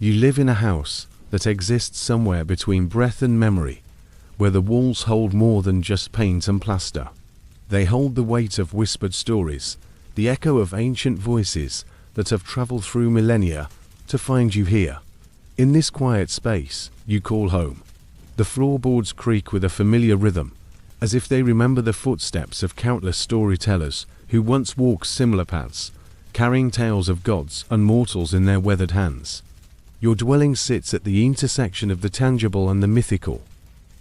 You live in a house that exists somewhere between breath and memory, where the walls hold more than just paint and plaster. They hold the weight of whispered stories, the echo of ancient voices that have traveled through millennia to find you here. In this quiet space you call home. The floorboards creak with a familiar rhythm, as if they remember the footsteps of countless storytellers who once walked similar paths, carrying tales of gods and mortals in their weathered hands. Your dwelling sits at the intersection of the tangible and the mythical.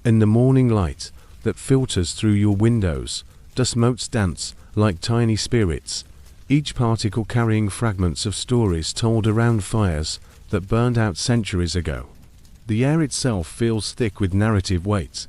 In the morning light that filters through your windows, dust motes dance like tiny spirits, each particle carrying fragments of stories told around fires that burned out centuries ago. The air itself feels thick with narrative weight,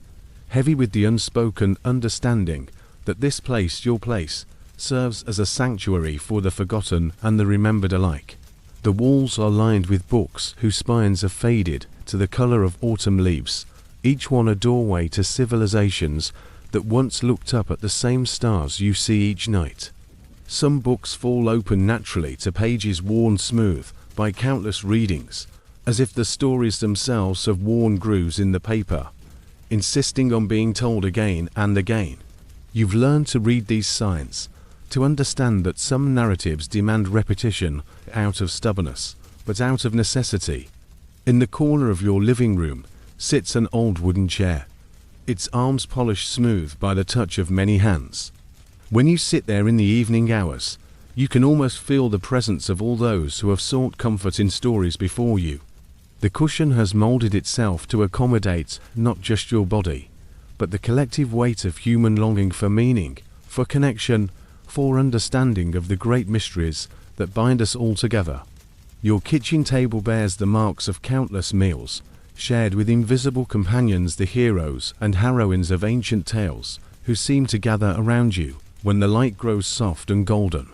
heavy with the unspoken understanding that this place, your place, serves as a sanctuary for the forgotten and the remembered alike. The walls are lined with books whose spines are faded to the color of autumn leaves, each one a doorway to civilizations that once looked up at the same stars you see each night. Some books fall open naturally to pages worn smooth by countless readings, as if the stories themselves have worn grooves in the paper, insisting on being told again and again. You've learned to read these signs, to understand that some narratives demand repetition out of stubbornness, but out of necessity. In the corner of your living room sits an old wooden chair, its arms polished smooth by the touch of many hands. When you sit there in the evening hours, you can almost feel the presence of all those who have sought comfort in stories before you. The cushion has molded itself to accommodate not just your body, but the collective weight of human longing for meaning, for connection, for understanding of the great mysteries that bind us all together. Your kitchen table bears the marks of countless meals, shared with invisible companions, the heroes and heroines of ancient tales, who seem to gather around you when the light grows soft and golden.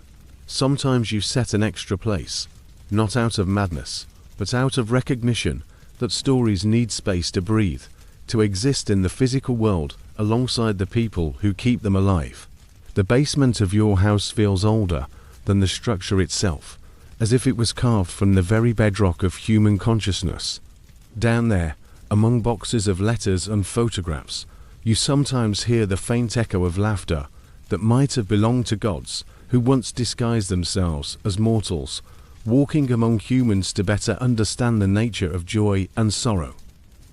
Sometimes you set an extra place, not out of madness, but out of recognition that stories need space to breathe, to exist in the physical world alongside the people who keep them alive. The basement of your house feels older than the structure itself, as if it was carved from the very bedrock of human consciousness. Down there, among boxes of letters and photographs, you sometimes hear the faint echo of laughter that might have belonged to gods who once disguised themselves as mortals, walking among humans to better understand the nature of joy and sorrow.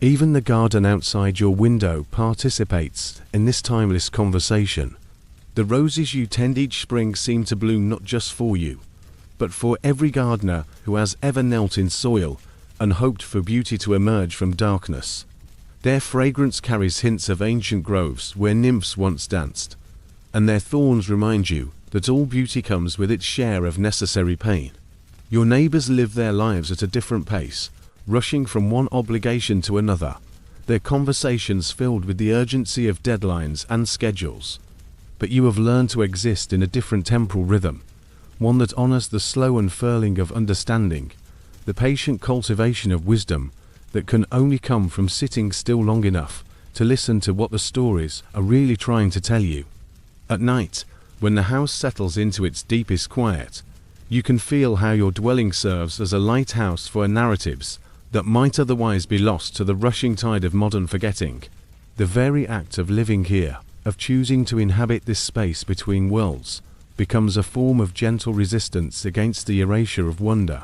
Even the garden outside your window participates in this timeless conversation. The roses you tend each spring seem to bloom not just for you, but for every gardener who has ever knelt in soil and hoped for beauty to emerge from darkness. Their fragrance carries hints of ancient groves where nymphs once danced, and their thorns remind you that all beauty comes with its share of necessary pain. Your neighbors live their lives at a different pace, rushing from one obligation to another, their conversations filled with the urgency of deadlines and schedules. But you have learned to exist in a different temporal rhythm, one that honors the slow unfurling of understanding, the patient cultivation of wisdom that can only come from sitting still long enough to listen to what the stories are really trying to tell you. At night, when the house settles into its deepest quiet, you can feel how your dwelling serves as a lighthouse for narratives that might otherwise be lost to the rushing tide of modern forgetting. The very act of living here, of choosing to inhabit this space between worlds, becomes a form of gentle resistance against the erasure of wonder.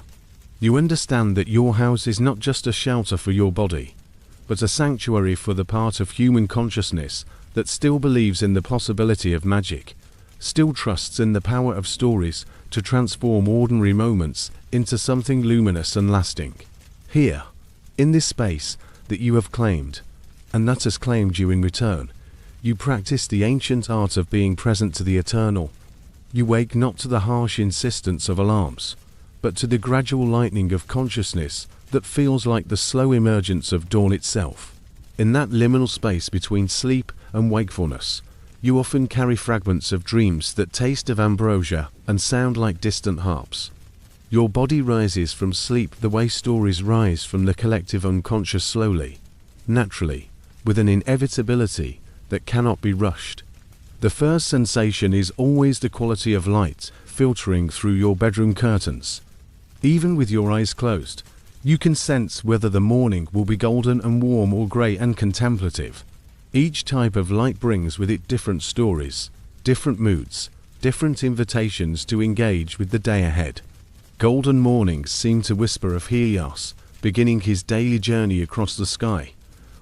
You understand that your house is not just a shelter for your body, but a sanctuary for the part of human consciousness that still believes in the possibility of magic, still trusts in the power of stories to transform ordinary moments into something luminous and lasting. Here, in this space that you have claimed, and that has claimed you in return, you practice the ancient art of being present to the eternal. You wake not to the harsh insistence of alarms, but to the gradual lightening of consciousness that feels like the slow emergence of dawn itself. In that liminal space between sleep and wakefulness, you often carry fragments of dreams that taste of ambrosia and sound like distant harps. Your body rises from sleep the way stories rise from the collective unconscious, slowly, naturally, with an inevitability that cannot be rushed. The first sensation is always the quality of light filtering through your bedroom curtains. Even with your eyes closed, You can sense whether the morning will be golden and warm or grey and contemplative. Each type of light brings with it different stories, different moods, different invitations to engage with the day ahead. Golden mornings seem to whisper of Helios, beginning his daily journey across the sky,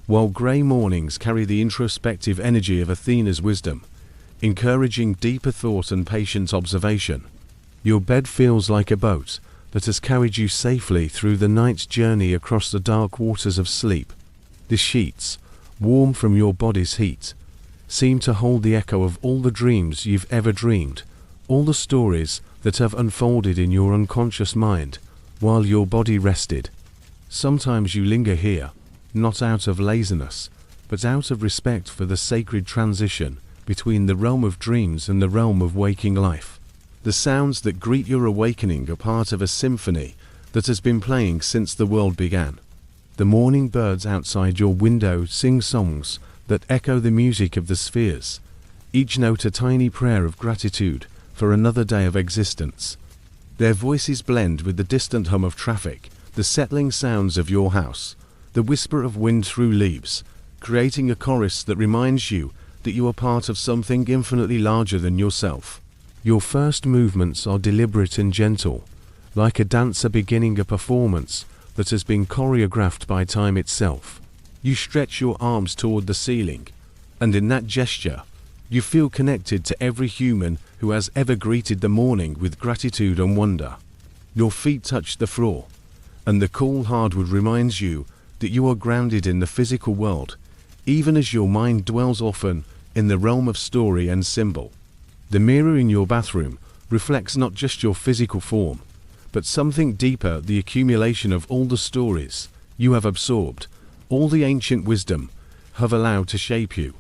while grey mornings carry the introspective energy of Athena's wisdom, encouraging deeper thought and patient observation. Your bed feels like a boat that has carried you safely through the night's journey across the dark waters of sleep. The sheets, warm from your body's heat, seem to hold the echo of all the dreams you've ever dreamed, all the stories that have unfolded in your unconscious mind while your body rested. Sometimes you linger here, not out of laziness, but out of respect for the sacred transition between the realm of dreams and the realm of waking life. The sounds that greet your awakening are part of a symphony that has been playing since the world began. The morning birds outside your window sing songs that echo the music of the spheres, each note a tiny prayer of gratitude for another day of existence. Their voices blend with the distant hum of traffic, the settling sounds of your house, the whisper of wind through leaves, creating a chorus that reminds you that you are part of something infinitely larger than yourself. Your first movements are deliberate and gentle, like a dancer beginning a performance that has been choreographed by time itself. You stretch your arms toward the ceiling, and in that gesture, you feel connected to every human who has ever greeted the morning with gratitude and wonder. Your feet touch the floor, and the cool hardwood reminds you that you are grounded in the physical world, even as your mind dwells often in the realm of story and symbol. The mirror in your bathroom reflects not just your physical form, but something deeper, the accumulation of all the stories you have absorbed, all the ancient wisdom have allowed to shape you.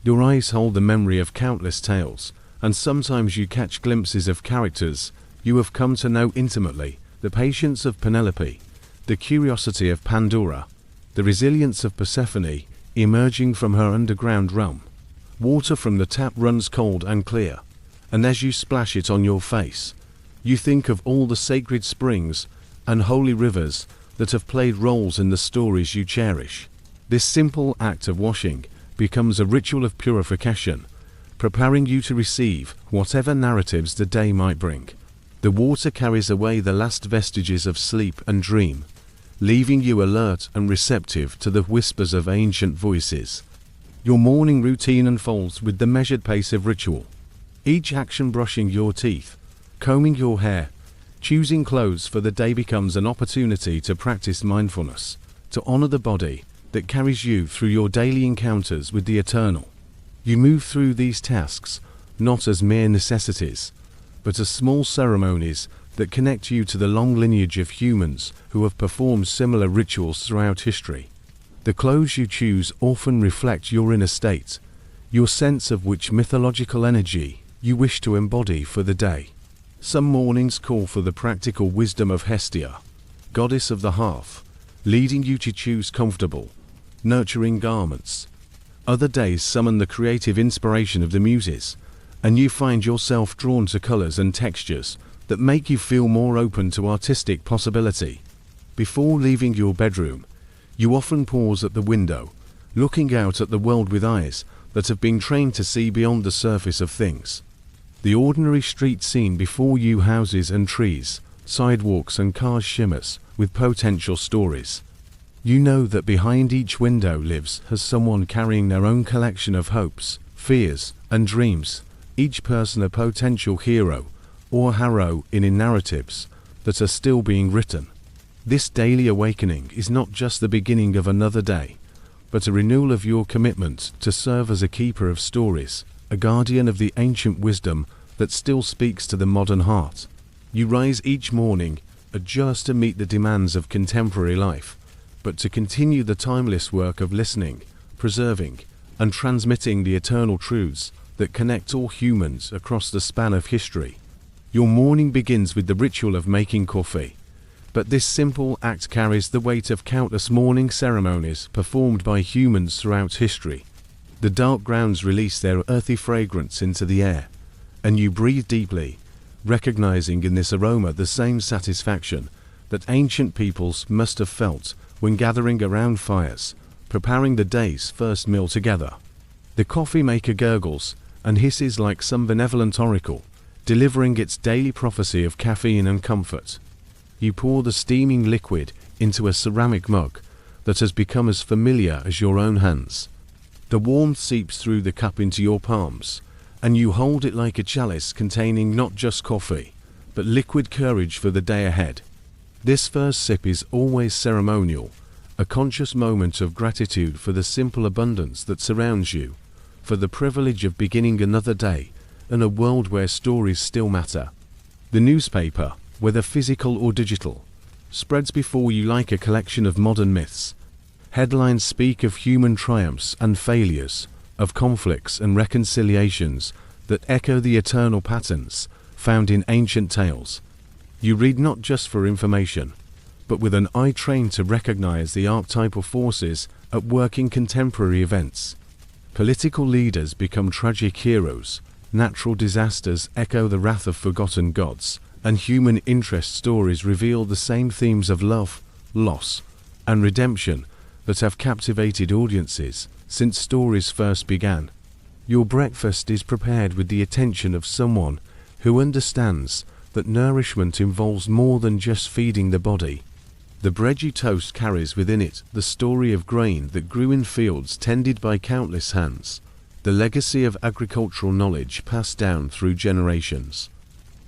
Your eyes hold the memory of countless tales, and sometimes you catch glimpses of characters you have come to know intimately, the patience of Penelope, the curiosity of Pandora, the resilience of Persephone emerging from her underground realm. Water from the tap runs cold and clear, and as you splash it on your face, you think of all the sacred springs and holy rivers that have played roles in the stories you cherish. This simple act of washing becomes a ritual of purification, preparing you to receive whatever narratives the day might bring. The water carries away the last vestiges of sleep and dream, leaving you alert and receptive to the whispers of ancient voices. Your morning routine unfolds with the measured pace of ritual. Each action, brushing your teeth, combing your hair, choosing clothes for the day, becomes an opportunity to practice mindfulness, to honor the body that carries you through your daily encounters with the eternal. You move through these tasks not as mere necessities, but as small ceremonies that connect you to the long lineage of humans who have performed similar rituals throughout history. The clothes you choose often reflect your inner state, your sense of which mythological energy you wish to embody for the day. Some mornings call for the practical wisdom of Hestia, goddess of the hearth, leading you to choose comfortable, nurturing garments. Other days summon the creative inspiration of the muses, and you find yourself drawn to colors and textures that make you feel more open to artistic possibility. Before leaving your bedroom, you often pause at the window, looking out at the world with eyes that have been trained to see beyond the surface of things. The ordinary street scene before you, houses and trees, sidewalks and cars, shimmers with potential stories. You know that behind each window lives someone carrying their own collection of hopes, fears, and dreams, each person a potential hero or hero in narratives that are still being written. This daily awakening is not just the beginning of another day, but a renewal of your commitment to serve as a keeper of stories, a guardian of the ancient wisdom that still speaks to the modern heart. You rise each morning, not just to meet the demands of contemporary life, but to continue the timeless work of listening, preserving, and transmitting the eternal truths that connect all humans across the span of history. Your morning begins with the ritual of making coffee, but this simple act carries the weight of countless morning ceremonies performed by humans throughout history. The dark grounds release their earthy fragrance into the air, and you breathe deeply, recognizing in this aroma the same satisfaction that ancient peoples must have felt when gathering around fires, preparing the day's first meal together. The coffee maker gurgles and hisses like some benevolent oracle, delivering its daily prophecy of caffeine and comfort. You pour the steaming liquid into a ceramic mug that has become as familiar as your own hands. The warmth seeps through the cup into your palms, and you hold it like a chalice containing not just coffee, but liquid courage for the day ahead. This first sip is always ceremonial, a conscious moment of gratitude for the simple abundance that surrounds you, for the privilege of beginning another day in a world where stories still matter. The newspaper, whether physical or digital, spreads before you like a collection of modern myths. Headlines speak of human triumphs and failures, of conflicts and reconciliations that echo the eternal patterns found in ancient tales. You read not just for information, but with an eye trained to recognize the archetypal forces at work in contemporary events. Political leaders become tragic heroes, natural disasters echo the wrath of forgotten gods, and human interest stories reveal the same themes of love, loss, and redemption that have captivated audiences since stories first began. Your breakfast is prepared with the attention of someone who understands that nourishment involves more than just feeding the body. The bread you toast carries within it the story of grain that grew in fields tended by countless hands, the legacy of agricultural knowledge passed down through generations.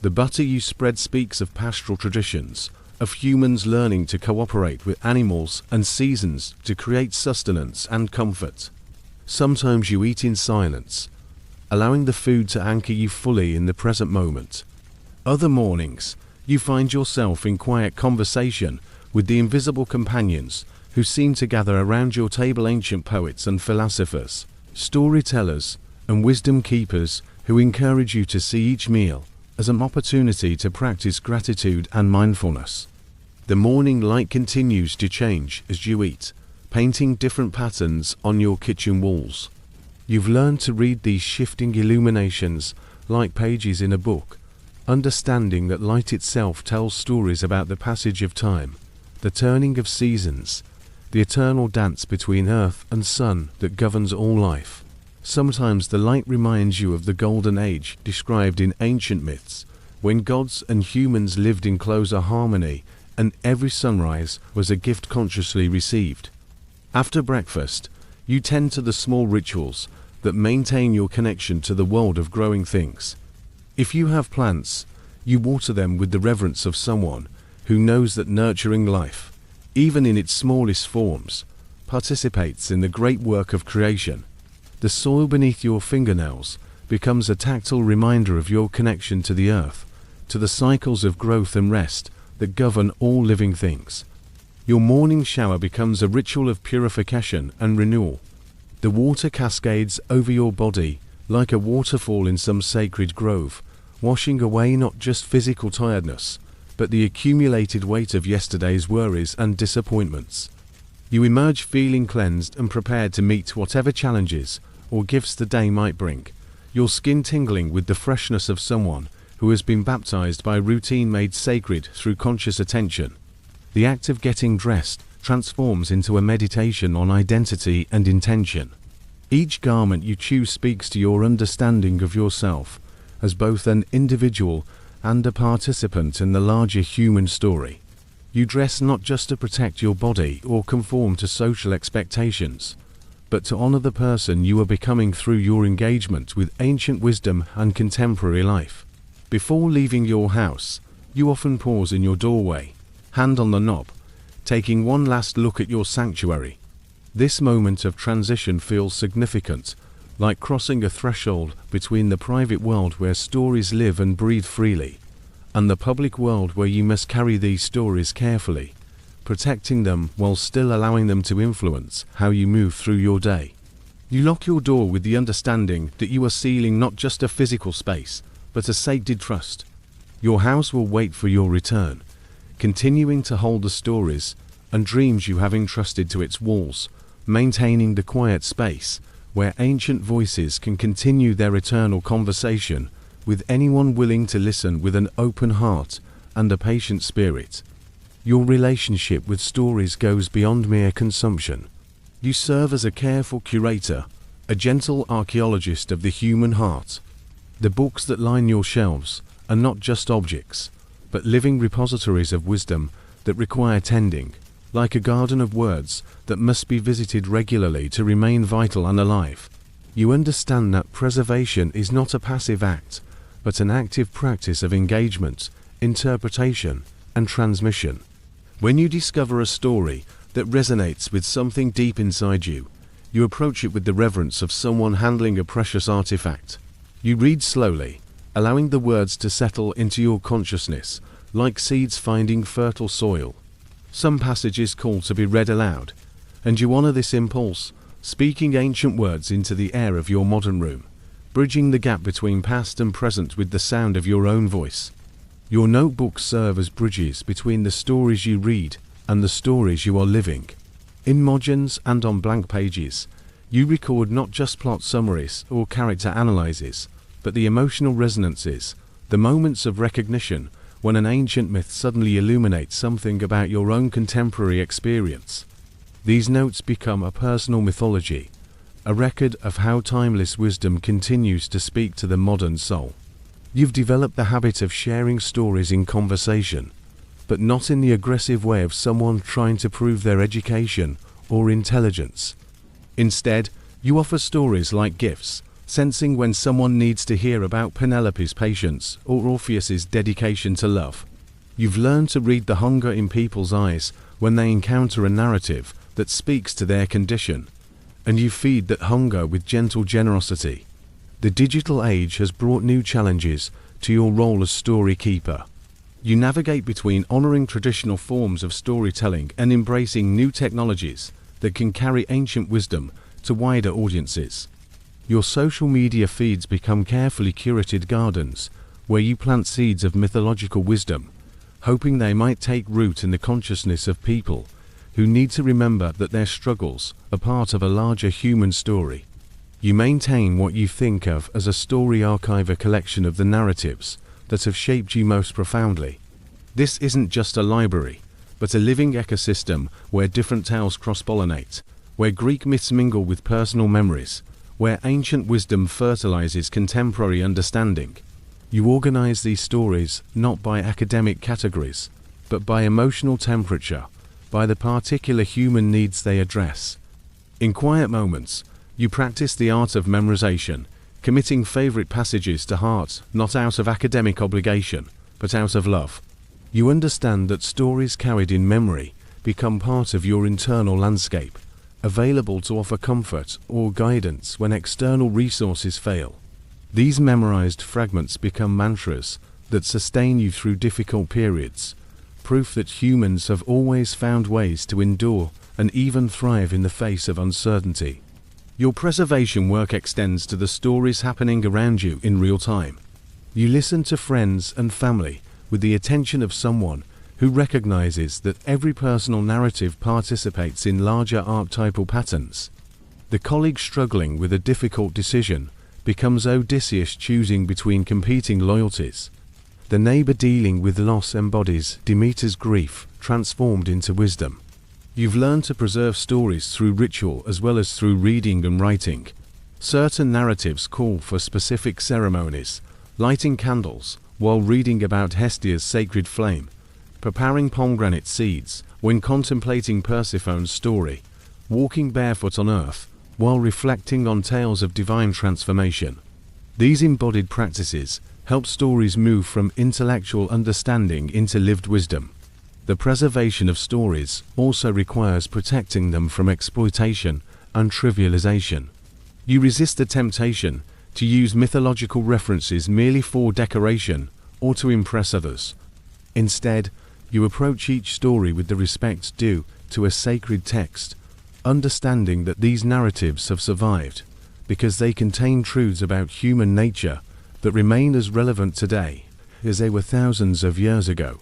The butter you spread speaks of pastoral traditions, of humans learning to cooperate with animals and seasons to create sustenance and comfort. Sometimes you eat in silence, allowing the food to anchor you fully in the present moment. Other mornings, you find yourself in quiet conversation with the invisible companions who seem to gather around your table, ancient poets and philosophers, storytellers and wisdom keepers who encourage you to see each meal as an opportunity to practice gratitude and mindfulness. The morning light continues to change as you eat, painting different patterns on your kitchen walls. You've learned to read these shifting illuminations like pages in a book, understanding that light itself tells stories about the passage of time, the turning of seasons, the eternal dance between earth and sun that governs all life. Sometimes the light reminds you of the golden age described in ancient myths, when gods and humans lived in closer harmony and every sunrise was a gift consciously received. After breakfast, you tend to the small rituals that maintain your connection to the world of growing things. If you have plants, you water them with the reverence of someone who knows that nurturing life, even in its smallest forms, participates in the great work of creation. The soil beneath your fingernails becomes a tactile reminder of your connection to the earth, to the cycles of growth and rest that govern all living things. Your morning shower becomes a ritual of purification and renewal. The water cascades over your body like a waterfall in some sacred grove, washing away not just physical tiredness, but the accumulated weight of yesterday's worries and disappointments. You emerge feeling cleansed and prepared to meet whatever challenges or gifts the day might bring, your skin tingling with the freshness of someone who has been baptized by routine made sacred through conscious attention. The act of getting dressed transforms into a meditation on identity and intention. Each garment you choose speaks to your understanding of yourself as both an individual and a participant in the larger human story. You dress not just to protect your body or conform to social expectations, but to honor the person you are becoming through your engagement with ancient wisdom and contemporary life. Before leaving your house, you often pause in your doorway, hand on the knob, taking one last look at your sanctuary. This moment of transition feels significant, like crossing a threshold between the private world where stories live and breathe freely, and the public world where you must carry these stories carefully, protecting them while still allowing them to influence how you move through your day. You lock your door with the understanding that you are sealing not just a physical space, but a sacred trust. Your house will wait for your return, continuing to hold the stories and dreams you have entrusted to its walls, maintaining the quiet space where ancient voices can continue their eternal conversation with anyone willing to listen with an open heart and a patient spirit. Your relationship with stories goes beyond mere consumption. You serve as a careful curator, a gentle archaeologist of the human heart. The books that line your shelves are not just objects, but living repositories of wisdom that require tending, like a garden of words that must be visited regularly to remain vital and alive. You understand that preservation is not a passive act, but an active practice of engagement, interpretation, and transmission. When you discover a story that resonates with something deep inside you, you approach it with the reverence of someone handling a precious artifact. You read slowly, allowing the words to settle into your consciousness, like seeds finding fertile soil. Some passages call to be read aloud, and you honor this impulse, speaking ancient words into the air of your modern room, bridging the gap between past and present with the sound of your own voice. Your notebooks serve as bridges between the stories you read and the stories you are living. In margins and on blank pages, you record not just plot summaries or character analyses, but the emotional resonances, the moments of recognition when an ancient myth suddenly illuminates something about your own contemporary experience. These notes become a personal mythology, a record of how timeless wisdom continues to speak to the modern soul. You've developed the habit of sharing stories in conversation, but not in the aggressive way of someone trying to prove their education or intelligence. Instead, you offer stories like gifts, sensing when someone needs to hear about Penelope's patience or Orpheus's dedication to love. You've learned to read the hunger in people's eyes when they encounter a narrative that speaks to their condition, and you feed that hunger with gentle generosity. The digital age has brought new challenges to your role as story keeper. You navigate between honoring traditional forms of storytelling and embracing new technologies that can carry ancient wisdom to wider audiences. Your social media feeds become carefully curated gardens where you plant seeds of mythological wisdom, hoping they might take root in the consciousness of people who need to remember that their struggles are part of a larger human story. You maintain what you think of as a story archive, a collection of the narratives that have shaped you most profoundly. This isn't just a library, but a living ecosystem where different tales cross-pollinate, where Greek myths mingle with personal memories, where ancient wisdom fertilizes contemporary understanding. You organize these stories not by academic categories, but by emotional temperature, by the particular human needs they address. In quiet moments, you practice the art of memorization, committing favorite passages to heart, not out of academic obligation, but out of love. You understand that stories carried in memory become part of your internal landscape, available to offer comfort or guidance when external resources fail. These memorized fragments become mantras that sustain you through difficult periods, proof that humans have always found ways to endure and even thrive in the face of uncertainty. Your preservation work extends to the stories happening around you in real time. You listen to friends and family with the attention of someone who recognizes that every personal narrative participates in larger archetypal patterns. The colleague struggling with a difficult decision becomes Odysseus choosing between competing loyalties. The neighbor dealing with loss embodies Demeter's grief transformed into wisdom. You've learned to preserve stories through ritual as well as through reading and writing. Certain narratives call for specific ceremonies, lighting candles while reading about Hestia's sacred flame, preparing pomegranate seeds when contemplating Persephone's story, walking barefoot on earth while reflecting on tales of divine transformation. These embodied practices help stories move from intellectual understanding into lived wisdom. The preservation of stories also requires protecting them from exploitation and trivialization. You resist the temptation to use mythological references merely for decoration or to impress others. Instead, you approach each story with the respect due to a sacred text, understanding that these narratives have survived because they contain truths about human nature that remain as relevant today as they were thousands of years ago.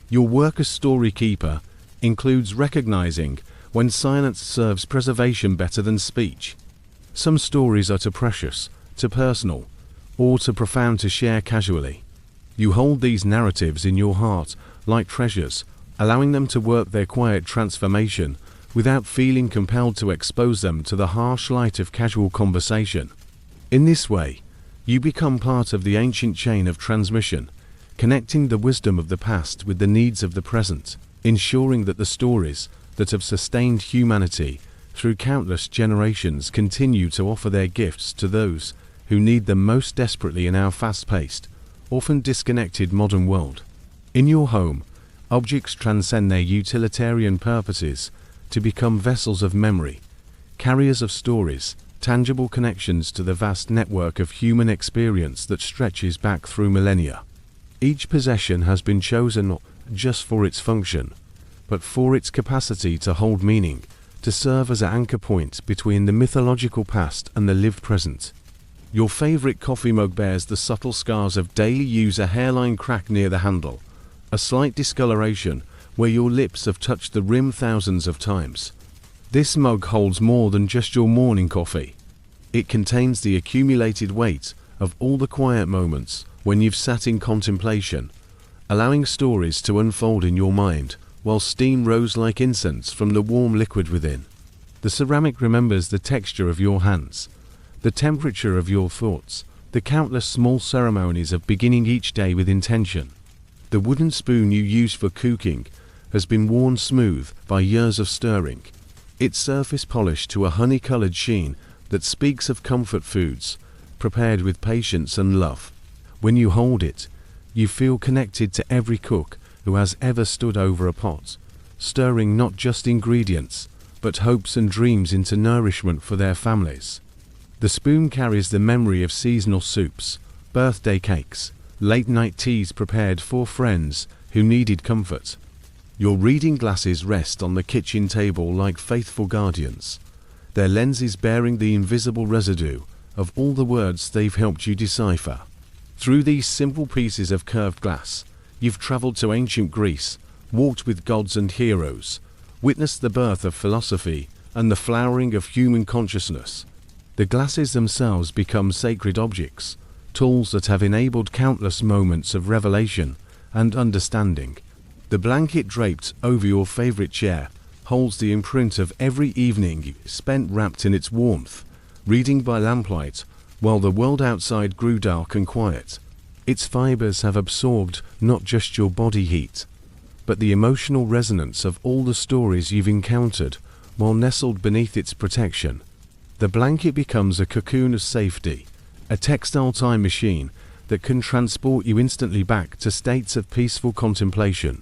Your work as story keeper includes recognizing when silence serves preservation better than speech. Some stories are too precious, too personal, or too profound to share casually. You hold these narratives in your heart like treasures, allowing them to work their quiet transformation without feeling compelled to expose them to the harsh light of casual conversation. In this way, you become part of the ancient chain of transmission, connecting the wisdom of the past with the needs of the present, ensuring that the stories that have sustained humanity through countless generations continue to offer their gifts to those who need them most desperately in our fast-paced, often disconnected modern world. In your home, objects transcend their utilitarian purposes to become vessels of memory, carriers of stories, tangible connections to the vast network of human experience that stretches back through millennia. Each possession has been chosen not just for its function, but for its capacity to hold meaning, to serve as an anchor point between the mythological past and the lived present. Your favorite coffee mug bears the subtle scars of daily use: a hairline crack near the handle, a slight discoloration where your lips have touched the rim thousands of times. This mug holds more than just your morning coffee. It contains the accumulated weight of all the quiet moments when you've sat in contemplation, allowing stories to unfold in your mind while steam rose like incense from the warm liquid within. The ceramic remembers the texture of your hands, the temperature of your thoughts, the countless small ceremonies of beginning each day with intention. The wooden spoon you use for cooking has been worn smooth by years of stirring, its surface polished to a honey-colored sheen that speaks of comfort foods, prepared with patience and love. When you hold it, you feel connected to every cook who has ever stood over a pot, stirring not just ingredients, but hopes and dreams into nourishment for their families. The spoon carries the memory of seasonal soups, birthday cakes, late-night teas prepared for friends who needed comfort. Your reading glasses rest on the kitchen table like faithful guardians, their lenses bearing the invisible residue of all the words they've helped you decipher. Through these simple pieces of curved glass, you've traveled to ancient Greece, walked with gods and heroes, witnessed the birth of philosophy and the flowering of human consciousness. The glasses themselves become sacred objects, tools that have enabled countless moments of revelation and understanding. The blanket draped over your favorite chair holds the imprint of every evening spent wrapped in its warmth, reading by lamplight while the world outside grew dark and quiet. Its fibers have absorbed not just your body heat, but the emotional resonance of all the stories you've encountered while nestled beneath its protection. The blanket becomes a cocoon of safety, a textile time machine that can transport you instantly back to states of peaceful contemplation.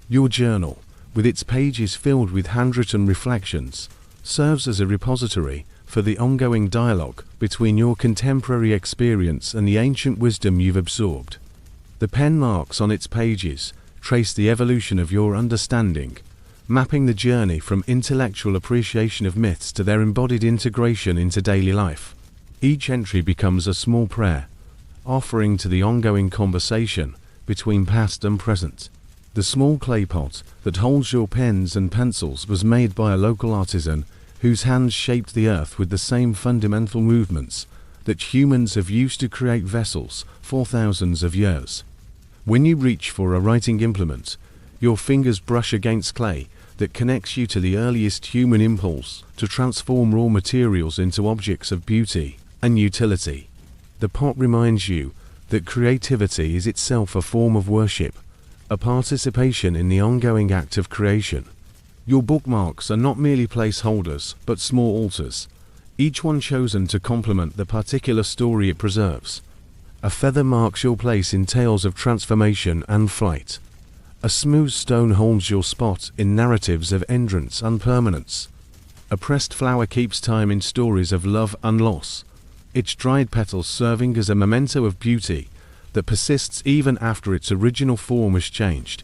Your journal, with its pages filled with handwritten reflections, serves as a repository for the ongoing dialogue between your contemporary experience and the ancient wisdom you've absorbed. The pen marks on its pages trace the evolution of your understanding, mapping the journey from intellectual appreciation of myths to their embodied integration into daily life. Each entry becomes a small prayer, offering to the ongoing conversation between past and present. The small clay pot that holds your pens and pencils was made by a local artisan whose hands shaped the earth with the same fundamental movements that humans have used to create vessels for thousands of years. When you reach for a writing implement, your fingers brush against clay that connects you to the earliest human impulse to transform raw materials into objects of beauty and utility. The pot reminds you that creativity is itself a form of worship, a participation in the ongoing act of creation. Your bookmarks are not merely placeholders, but small altars, each one chosen to complement the particular story it preserves. A feather marks your place in tales of transformation and flight. A smooth stone holds your spot in narratives of endurance and permanence. A pressed flower keeps time in stories of love and loss, its dried petals serving as a memento of beauty that persists even after its original form has changed.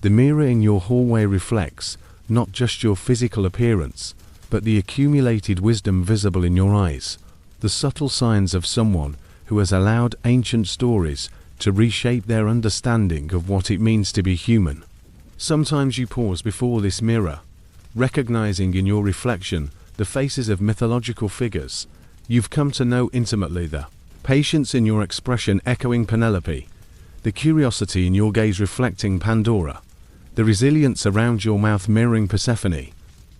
The mirror in your hallway reflects not just your physical appearance, but the accumulated wisdom visible in your eyes, the subtle signs of someone who has allowed ancient stories to reshape their understanding of what it means to be human. Sometimes you pause before this mirror, recognizing in your reflection the faces of mythological figures you've come to know intimately, the patience in your expression echoing Penelope, the curiosity in your gaze reflecting Pandora, the resilience around your mouth mirroring Persephone.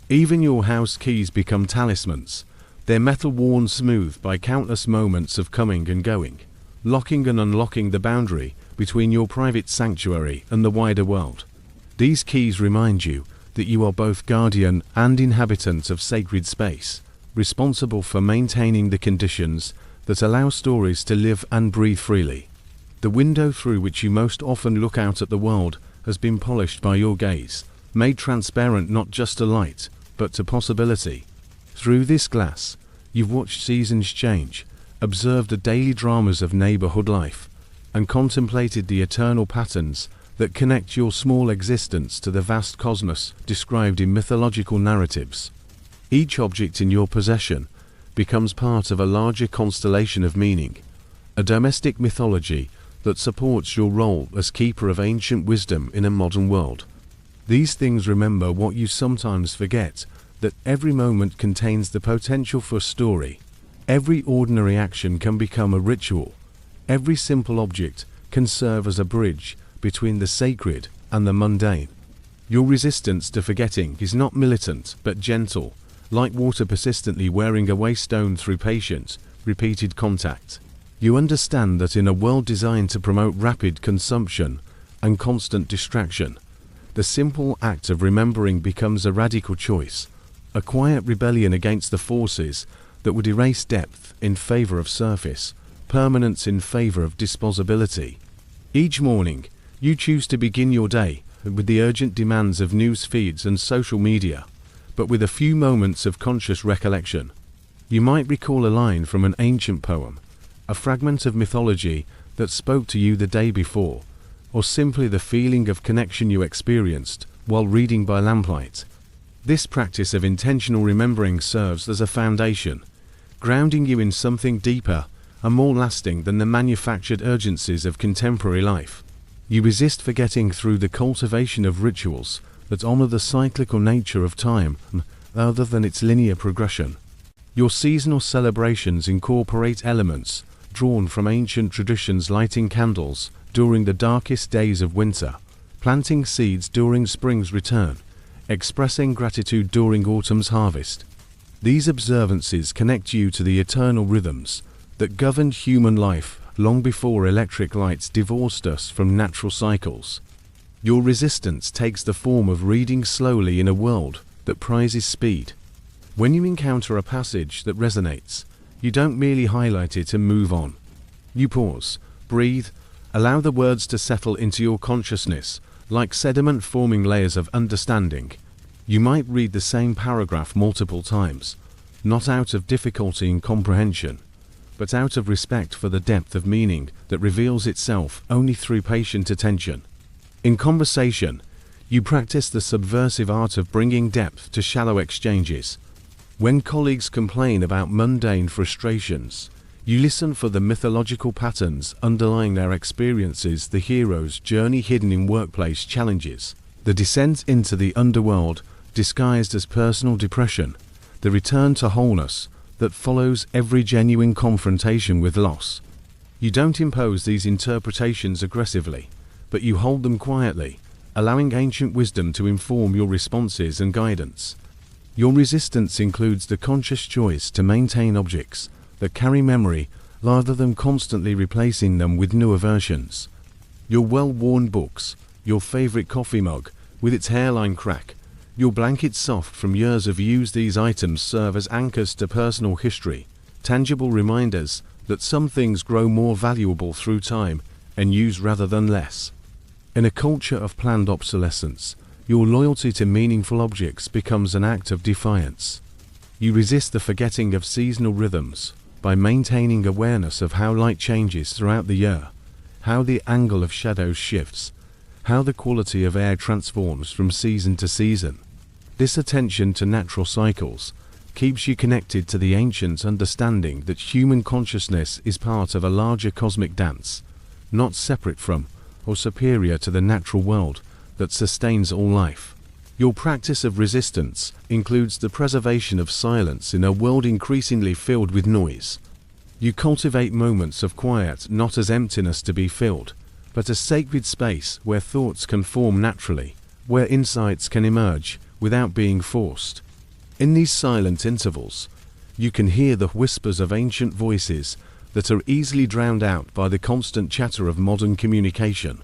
Even your house keys become talismans, their metal worn smooth by countless moments of coming and going, locking and unlocking the boundary between your private sanctuary and the wider world. These keys remind you that you are both guardian and inhabitant of sacred space, responsible for maintaining the conditions that allow stories to live and breathe freely. The window through which you most often look out at the world has been polished by your gaze, made transparent not just to light, but to possibility. Through this glass, you've watched seasons change, observed the daily dramas of neighborhood life, and contemplated the eternal patterns that connect your small existence to the vast cosmos described in mythological narratives. Each object in your possession becomes part of a larger constellation of meaning, a domestic mythology that supports your role as keeper of ancient wisdom in a modern world. These things remember what you sometimes forget, that every moment contains the potential for story. Every ordinary action can become a ritual. Every simple object can serve as a bridge between the sacred and the mundane. Your resistance to forgetting is not militant but gentle, like water persistently wearing away stone through patient, repeated contact. You understand that in a world designed to promote rapid consumption and constant distraction, the simple act of remembering becomes a radical choice, a quiet rebellion against the forces that would erase depth in favor of surface, permanence in favor of disposability. Each morning, you choose to begin your day with the urgent demands of news feeds and social media, but with a few moments of conscious recollection. You might recall a line from an ancient poem, a fragment of mythology that spoke to you the day before, or simply the feeling of connection you experienced while reading by lamplight. This practice of intentional remembering serves as a foundation, grounding you in something deeper and more lasting than the manufactured urgencies of contemporary life. You resist forgetting through the cultivation of rituals that honor the cyclical nature of time rather than its linear progression. Your seasonal celebrations incorporate elements drawn from ancient traditions, lighting candles during the darkest days of winter, planting seeds during spring's return, expressing gratitude during autumn's harvest. These observances connect you to the eternal rhythms that governed human life long before electric lights divorced us from natural cycles. Your resistance takes the form of reading slowly in a world that prizes speed. When you encounter a passage that resonates, you don't merely highlight it and move on. You pause, breathe, allow the words to settle into your consciousness, like sediment forming layers of understanding. You might read the same paragraph multiple times, not out of difficulty in comprehension, but out of respect for the depth of meaning that reveals itself only through patient attention. In conversation, you practice the subversive art of bringing depth to shallow exchanges. When colleagues complain about mundane frustrations, you listen for the mythological patterns underlying their experiences, the hero's journey hidden in workplace challenges, the descent into the underworld disguised as personal depression, the return to wholeness that follows every genuine confrontation with loss. You don't impose these interpretations aggressively, but you hold them quietly, allowing ancient wisdom to inform your responses and guidance. Your resistance includes the conscious choice to maintain objects that carry memory rather than constantly replacing them with newer versions. Your well-worn books, your favorite coffee mug with its hairline crack, your blanket soft from years of use, these items serve as anchors to personal history, tangible reminders that some things grow more valuable through time and use rather than less. In a culture of planned obsolescence, your loyalty to meaningful objects becomes an act of defiance. You resist the forgetting of seasonal rhythms by maintaining awareness of how light changes throughout the year, how the angle of shadows shifts, how the quality of air transforms from season to season. This attention to natural cycles keeps you connected to the ancient understanding that human consciousness is part of a larger cosmic dance, not separate from or superior to the natural world that sustains all life. Your practice of resistance includes the preservation of silence in a world increasingly filled with noise. You cultivate moments of quiet not as emptiness to be filled, but a sacred space where thoughts can form naturally, where insights can emerge without being forced. In these silent intervals, you can hear the whispers of ancient voices that are easily drowned out by the constant chatter of modern communication.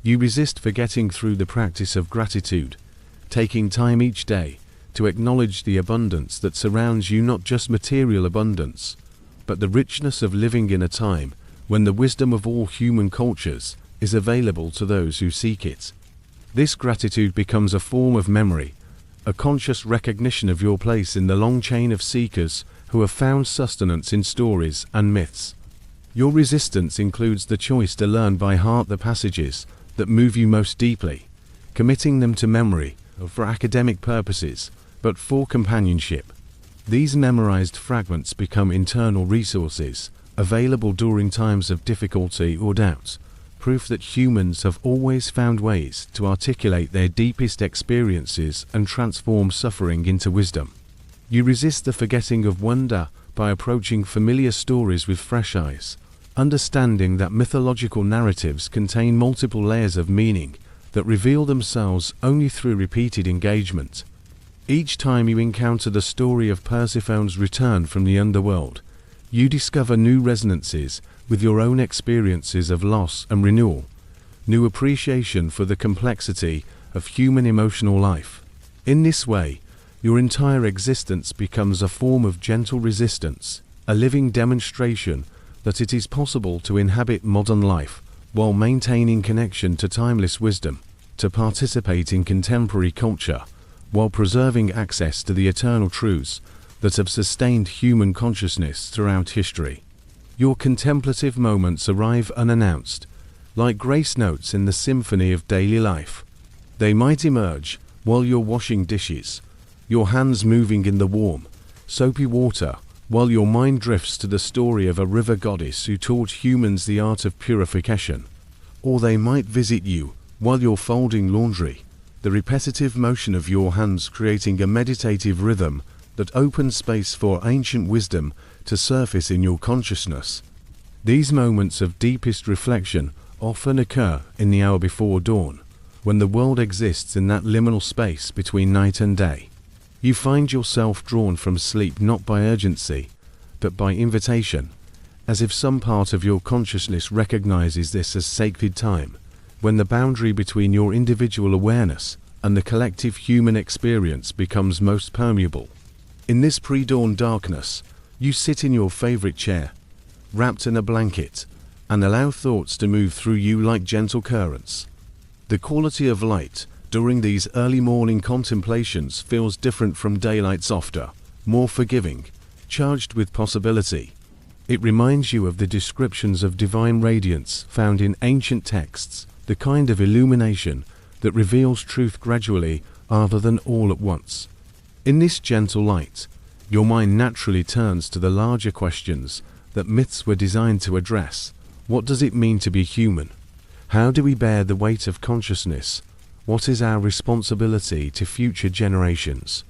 You resist forgetting through the practice of gratitude, taking time each day to acknowledge the abundance that surrounds you, not just material abundance, but the richness of living in a time when the wisdom of all human cultures is available to those who seek it. This gratitude becomes a form of memory, a conscious recognition of your place in the long chain of seekers who have found sustenance in stories and myths. Your resistance includes the choice to learn by heart the passages that move you most deeply, committing them to memory, not for academic purposes, but for companionship. These memorized fragments become internal resources, available during times of difficulty or doubt, proof that humans have always found ways to articulate their deepest experiences and transform suffering into wisdom. You resist the forgetting of wonder by approaching familiar stories with fresh eyes, understanding that mythological narratives contain multiple layers of meaning that reveal themselves only through repeated engagement. Each time you encounter the story of Persephone's return from the underworld, you discover new resonances with your own experiences of loss and renewal, new appreciation for the complexity of human emotional life. In this way, your entire existence becomes a form of gentle resistance, a living demonstration that it is possible to inhabit modern life while maintaining connection to timeless wisdom, to participate in contemporary culture, while preserving access to the eternal truths that have sustained human consciousness throughout history. Your contemplative moments arrive unannounced, like grace notes in the symphony of daily life. They might emerge while you're washing dishes, your hands moving in the warm, soapy water, while your mind drifts to the story of a river goddess who taught humans the art of purification. Or they might visit you while you're folding laundry, the repetitive motion of your hands creating a meditative rhythm that opens space for ancient wisdom to surface in your consciousness. These moments of deepest reflection often occur in the hour before dawn, when the world exists in that liminal space between night and day. You find yourself drawn from sleep not by urgency, but by invitation, as if some part of your consciousness recognizes this as sacred time, when the boundary between your individual awareness and the collective human experience becomes most permeable. In this pre-dawn darkness, you sit in your favorite chair, wrapped in a blanket, and allow thoughts to move through you like gentle currents. The quality of light during these early morning contemplations feels different from daylight, softer, more forgiving, charged with possibility. It reminds you of the descriptions of divine radiance found in ancient texts, the kind of illumination that reveals truth gradually rather than all at once. In this gentle light, your mind naturally turns to the larger questions that myths were designed to address. What does it mean to be human? How do we bear the weight of consciousness? What is our responsibility to future generations?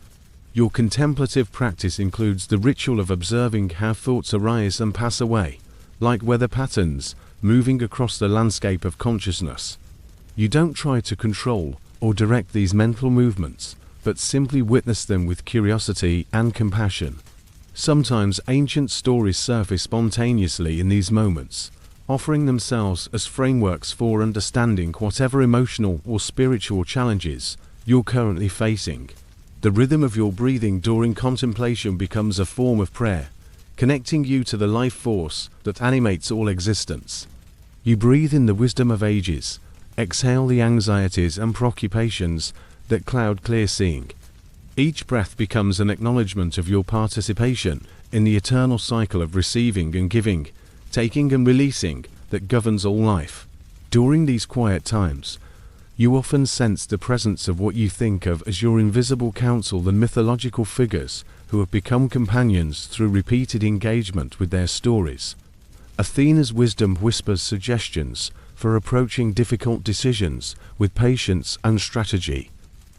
Your contemplative practice includes the ritual of observing how thoughts arise and pass away, like weather patterns moving across the landscape of consciousness. You don't try to control or direct these mental movements, but simply witness them with curiosity and compassion. Sometimes ancient stories surface spontaneously in these moments, offering themselves as frameworks for understanding whatever emotional or spiritual challenges you're currently facing. The rhythm of your breathing during contemplation becomes a form of prayer, connecting you to the life force that animates all existence. You breathe in the wisdom of ages, exhale the anxieties and preoccupations that cloud clear seeing. Each breath becomes an acknowledgement of your participation in the eternal cycle of receiving and giving, taking and releasing that governs all life. During these quiet times, you often sense the presence of what you think of as your invisible counsel, the mythological figures who have become companions through repeated engagement with their stories. Athena's wisdom whispers suggestions for approaching difficult decisions with patience and strategy.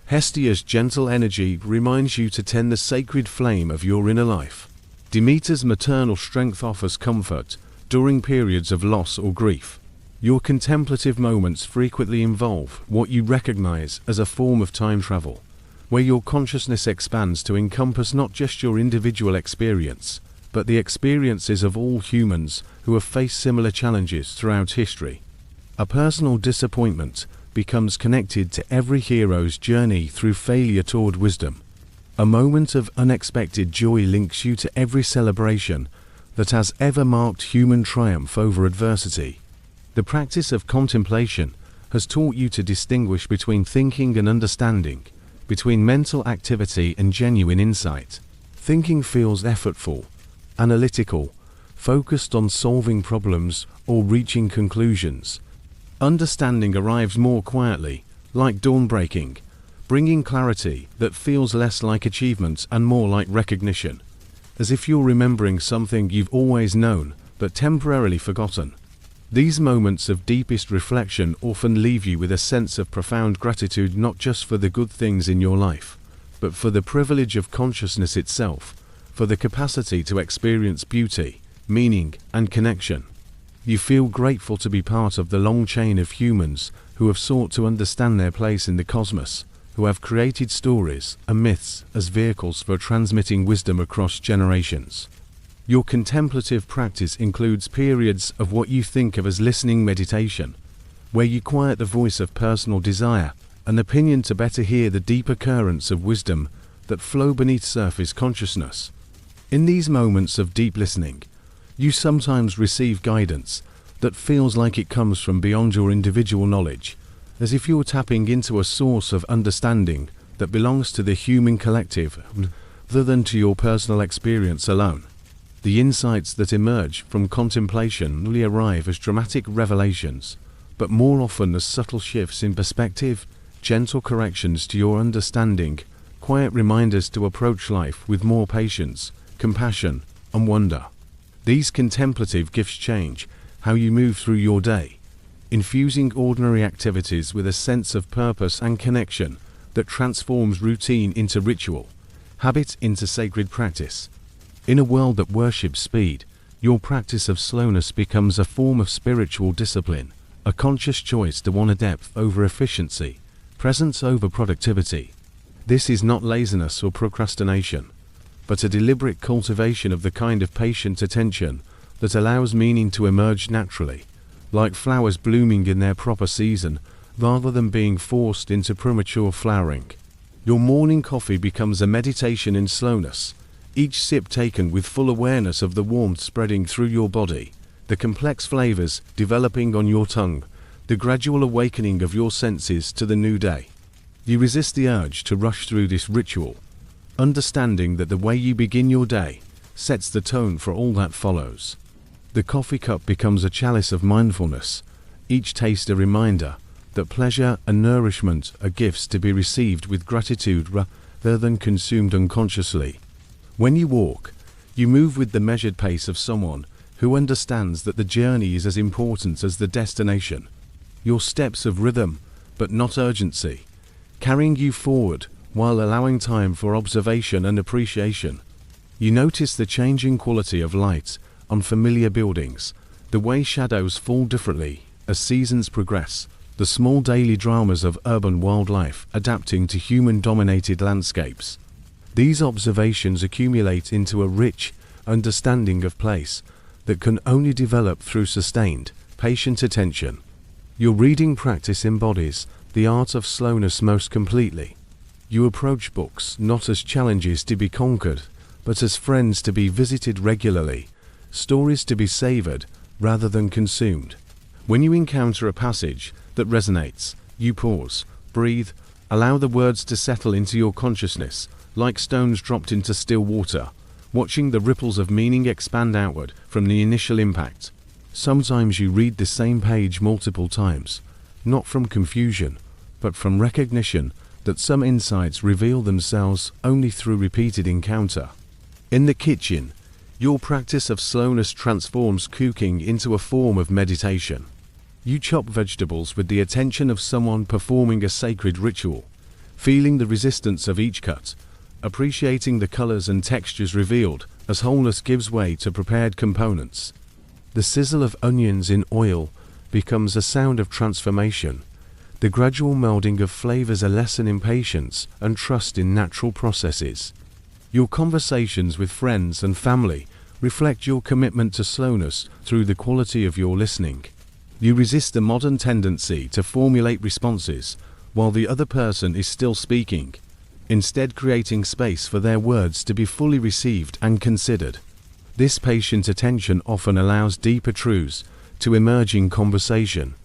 Hestia's gentle energy reminds you to tend the sacred flame of your inner life. Demeter's maternal strength offers comfort during periods of loss or grief. Your contemplative moments frequently involve what you recognize as a form of time travel, where your consciousness expands to encompass not just your individual experience, but the experiences of all humans who have faced similar challenges throughout history. A personal disappointment becomes connected to every hero's journey through failure toward wisdom. A moment of unexpected joy links you to every celebration that has ever marked human triumph over adversity. The practice of contemplation has taught you to distinguish between thinking and understanding, between mental activity and genuine insight. Thinking feels effortful, analytical, focused on solving problems or reaching conclusions. Understanding arrives more quietly, like dawn breaking, bringing clarity that feels less like achievement and more like recognition, as if you're remembering something you've always known but temporarily forgotten. These moments of deepest reflection often leave you with a sense of profound gratitude, not just for the good things in your life, but for the privilege of consciousness itself, for the capacity to experience beauty, meaning, and connection. You feel grateful to be part of the long chain of humans who have sought to understand their place in the cosmos, who have created stories and myths as vehicles for transmitting wisdom across generations. Your contemplative practice includes periods of what you think of as listening meditation, where you quiet the voice of personal desire and opinion to better hear the deeper currents of wisdom that flow beneath surface consciousness. In these moments of deep listening, you sometimes receive guidance that feels like it comes from beyond your individual knowledge, as if you're tapping into a source of understanding that belongs to the human collective rather than to your personal experience alone. The insights that emerge from contemplation really arrive as dramatic revelations, but more often as subtle shifts in perspective, gentle corrections to your understanding, quiet reminders to approach life with more patience, compassion, and wonder. These contemplative gifts change how you move through your day, infusing ordinary activities with a sense of purpose and connection that transforms routine into ritual, habit into sacred practice. In a world that worships speed, your practice of slowness becomes a form of spiritual discipline, a conscious choice to honor depth over efficiency, presence over productivity. This is not laziness or procrastination, but a deliberate cultivation of the kind of patient attention that allows meaning to emerge naturally, like flowers blooming in their proper season, rather than being forced into premature flowering. Your morning coffee becomes a meditation in slowness, each sip taken with full awareness of the warmth spreading through your body, the complex flavors developing on your tongue, the gradual awakening of your senses to the new day. You resist the urge to rush through this ritual, understanding that the way you begin your day sets the tone for all that follows. The coffee cup becomes a chalice of mindfulness, each taste a reminder that pleasure and nourishment are gifts to be received with gratitude rather than consumed unconsciously. When you walk, you move with the measured pace of someone who understands that the journey is as important as the destination. Your steps have rhythm, but not urgency, carrying you forward while allowing time for observation and appreciation. You notice the changing quality of light on familiar buildings, the way shadows fall differently as seasons progress, the small daily dramas of urban wildlife adapting to human-dominated landscapes. These observations accumulate into a rich understanding of place that can only develop through sustained, patient attention. Your reading practice embodies the art of slowness most completely. You approach books not as challenges to be conquered, but as friends to be visited regularly, stories to be savored rather than consumed. When you encounter a passage that resonates, you pause, breathe, allow the words to settle into your consciousness, like stones dropped into still water, watching the ripples of meaning expand outward from the initial impact. Sometimes you read the same page multiple times, not from confusion, but from recognition that some insights reveal themselves only through repeated encounter. In the kitchen, your practice of slowness transforms cooking into a form of meditation. You chop vegetables with the attention of someone performing a sacred ritual, feeling the resistance of each cut, appreciating the colors and textures revealed as wholeness gives way to prepared components. The sizzle of onions in oil becomes a sound of transformation. The gradual melding of flavors a lesson in patience and trust in natural processes. Your conversations with friends and family reflect your commitment to slowness through the quality of your listening. You resist the modern tendency to formulate responses while the other person is still speaking, instead creating space for their words to be fully received and considered. This patient attention often allows deeper truths to emerge in conversation,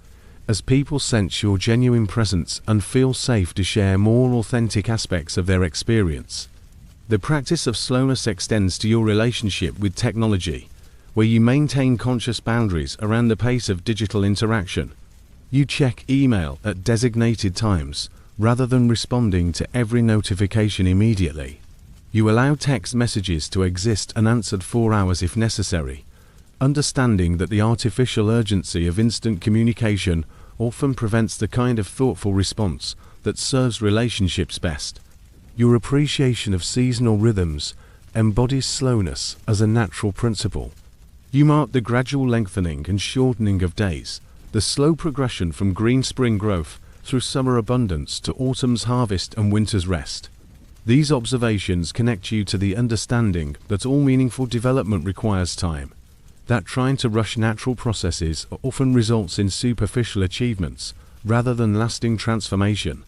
as people sense your genuine presence and feel safe to share more authentic aspects of their experience. The practice of slowness extends to your relationship with technology, where you maintain conscious boundaries around the pace of digital interaction. You check email at designated times, rather than responding to every notification immediately. You allow text messages to exist unanswered 4 hours if necessary, understanding that the artificial urgency of instant communication often prevents the kind of thoughtful response that serves relationships best. Your appreciation of seasonal rhythms embodies slowness as a natural principle. You mark the gradual lengthening and shortening of days, the slow progression from green spring growth through summer abundance to autumn's harvest and winter's rest. These observations connect you to the understanding that all meaningful development requires time, that trying to rush natural processes often results in superficial achievements rather than lasting transformation.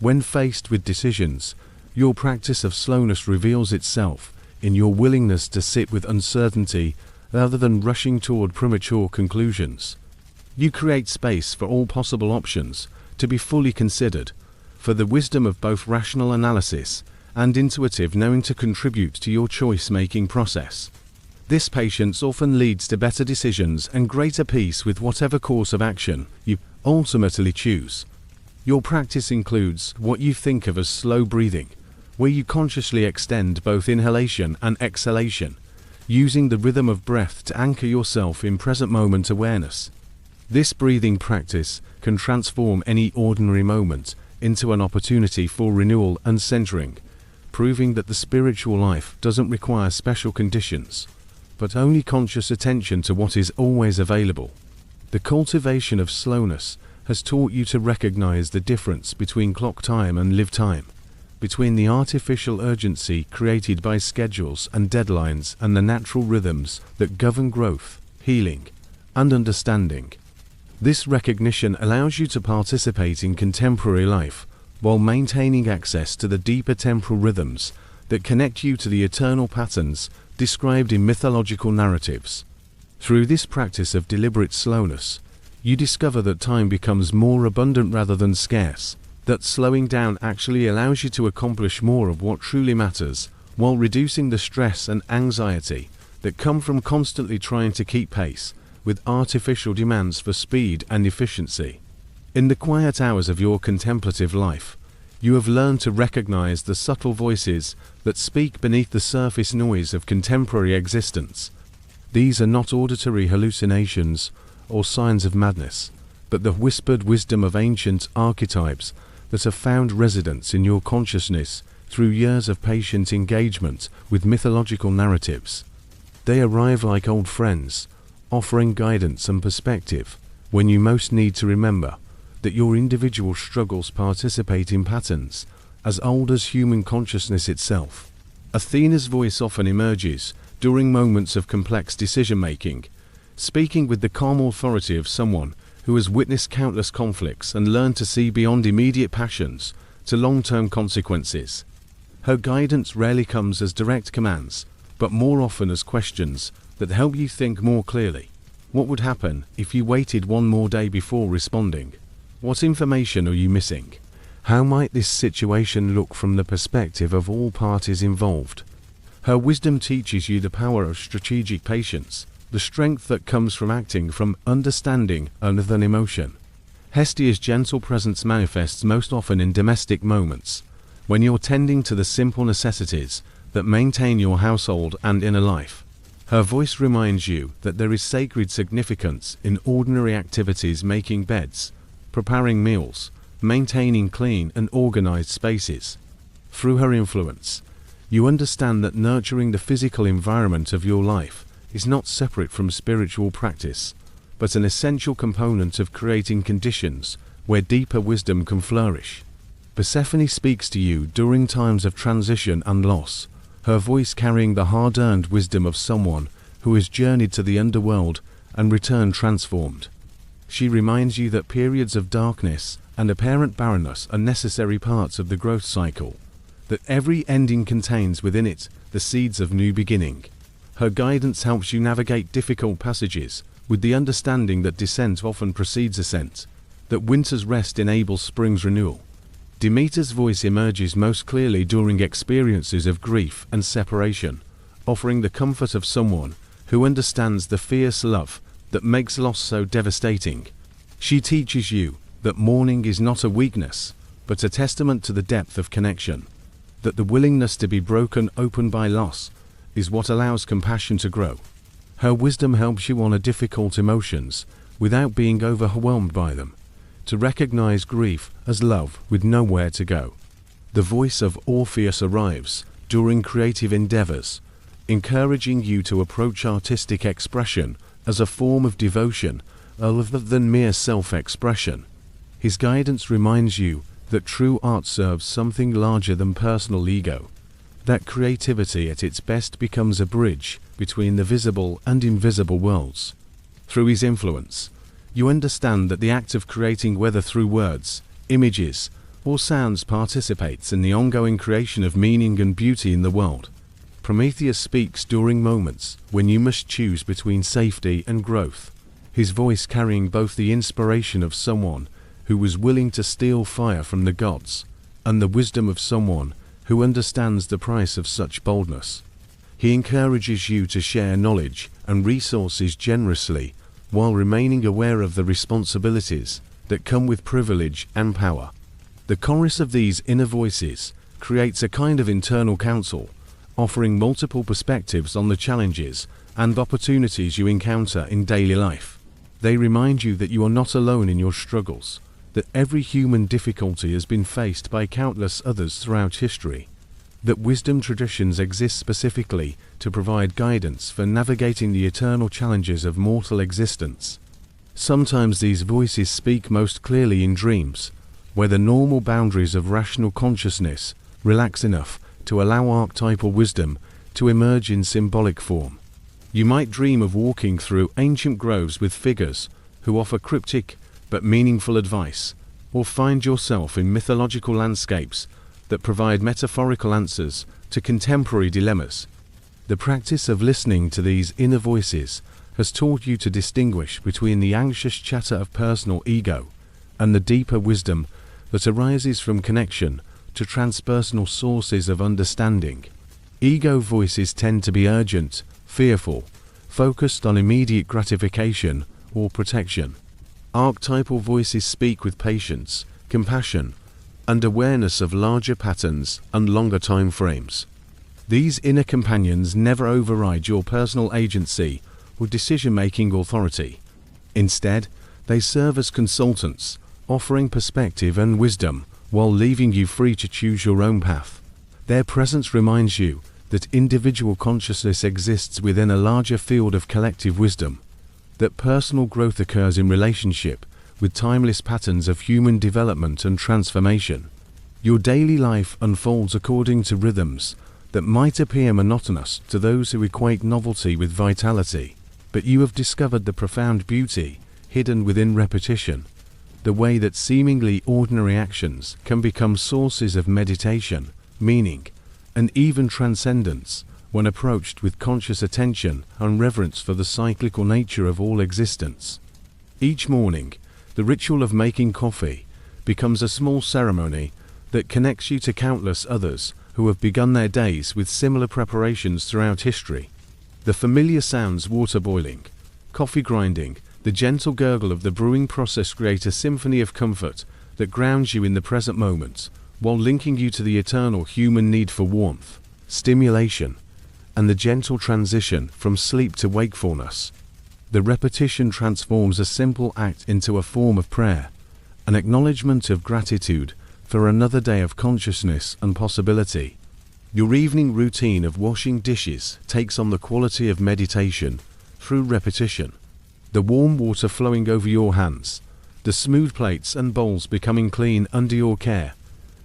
When faced with decisions, your practice of slowness reveals itself in your willingness to sit with uncertainty rather than rushing toward premature conclusions. You create space for all possible options to be fully considered, for the wisdom of both rational analysis and intuitive knowing to contribute to your choice-making process. This patience often leads to better decisions and greater peace with whatever course of action you ultimately choose. Your practice includes what you think of as slow breathing, where you consciously extend both inhalation and exhalation, using the rhythm of breath to anchor yourself in present moment awareness. This breathing practice can transform any ordinary moment into an opportunity for renewal and centering, proving that the spiritual life doesn't require special conditions, but only conscious attention to what is always available. The cultivation of slowness has taught you to recognize the difference between clock time and live time, between the artificial urgency created by schedules and deadlines and the natural rhythms that govern growth, healing, and understanding. This recognition allows you to participate in contemporary life while maintaining access to the deeper temporal rhythms that connect you to the eternal patterns described in mythological narratives. Through this practice of deliberate slowness, you discover that time becomes more abundant rather than scarce, that slowing down actually allows you to accomplish more of what truly matters, while reducing the stress and anxiety that come from constantly trying to keep pace with artificial demands for speed and efficiency. In the quiet hours of your contemplative life, you have learned to recognize the subtle voices that speak beneath the surface noise of contemporary existence. These are not auditory hallucinations or signs of madness, but the whispered wisdom of ancient archetypes that have found residence in your consciousness through years of patient engagement with mythological narratives. They arrive like old friends, offering guidance and perspective when you most need to remember that your individual struggles participate in patterns as old as human consciousness itself. Athena's voice often emerges during moments of complex decision-making, speaking with the calm authority of someone who has witnessed countless conflicts and learned to see beyond immediate passions to long-term consequences. Her guidance rarely comes as direct commands, but more often as questions that help you think more clearly. What would happen if you waited one more day before responding? What information are you missing? How might this situation look from the perspective of all parties involved? Her wisdom teaches you the power of strategic patience, the strength that comes from acting from understanding rather than emotion. Hestia's gentle presence manifests most often in domestic moments, when you're tending to the simple necessities that maintain your household and inner life. Her voice reminds you that there is sacred significance in ordinary activities, making beds, preparing meals, maintaining clean and organized spaces. Through her influence, you understand that nurturing the physical environment of your life is not separate from spiritual practice, but an essential component of creating conditions where deeper wisdom can flourish. Persephone speaks to you during times of transition and loss, her voice carrying the hard-earned wisdom of someone who has journeyed to the underworld and returned transformed. She reminds you that periods of darkness and apparent barrenness are necessary parts of the growth cycle, that every ending contains within it the seeds of new beginning. Her guidance helps you navigate difficult passages with the understanding that descent often precedes ascent, that winter's rest enables spring's renewal. Demeter's voice emerges most clearly during experiences of grief and separation, offering the comfort of someone who understands the fierce love that makes loss so devastating. She teaches you that mourning is not a weakness, but a testament to the depth of connection, that the willingness to be broken open by loss is what allows compassion to grow. Her wisdom helps you honor difficult emotions without being overwhelmed by them, to recognize grief as love with nowhere to go. The voice of Orpheus arrives during creative endeavors, encouraging you to approach artistic expression as a form of devotion other than mere self-expression. His guidance reminds you that true art serves something larger than personal ego, that creativity at its best becomes a bridge between the visible and invisible worlds. Through his influence, you understand that the act of creating, whether through words, images, or sounds, participates in the ongoing creation of meaning and beauty in the world. Prometheus speaks during moments when you must choose between safety and growth, his voice carrying both the inspiration of someone who was willing to steal fire from the gods, and the wisdom of someone who understands the price of such boldness. He encourages you to share knowledge and resources generously, while remaining aware of the responsibilities that come with privilege and power. The chorus of these inner voices creates a kind of internal council, offering multiple perspectives on the challenges and opportunities you encounter in daily life. They remind you that you are not alone in your struggles, that every human difficulty has been faced by countless others throughout history, that wisdom traditions exist specifically to provide guidance for navigating the eternal challenges of mortal existence. Sometimes these voices speak most clearly in dreams, where the normal boundaries of rational consciousness relax enough to allow archetypal wisdom to emerge in symbolic form. You might dream of walking through ancient groves with figures who offer cryptic but meaningful advice, or find yourself in mythological landscapes that provide metaphorical answers to contemporary dilemmas. The practice of listening to these inner voices has taught you to distinguish between the anxious chatter of personal ego and the deeper wisdom that arises from connection to transpersonal sources of understanding. Ego voices tend to be urgent, fearful, focused on immediate gratification or protection. Archetypal voices speak with patience, compassion, and awareness of larger patterns and longer time frames. These inner companions never override your personal agency or decision-making authority. Instead, they serve as consultants, offering perspective and wisdom while leaving you free to choose your own path. Their presence reminds you that individual consciousness exists within a larger field of collective wisdom, that personal growth occurs in relationship with timeless patterns of human development and transformation. Your daily life unfolds according to rhythms that might appear monotonous to those who equate novelty with vitality, but you have discovered the profound beauty hidden within repetition, the way that seemingly ordinary actions can become sources of meditation, meaning, and even transcendence when approached with conscious attention and reverence for the cyclical nature of all existence. Each morning, the ritual of making coffee becomes a small ceremony that connects you to countless others who have begun their days with similar preparations throughout history. The familiar sounds, water boiling, coffee grinding, the gentle gurgle of the brewing process create a symphony of comfort that grounds you in the present moment, while linking you to the eternal human need for warmth, stimulation, and the gentle transition from sleep to wakefulness. The repetition transforms a simple act into a form of prayer, an acknowledgement of gratitude for another day of consciousness and possibility. Your evening routine of washing dishes takes on the quality of meditation through repetition. the warm water flowing over your hands, the smooth plates and bowls becoming clean under your care,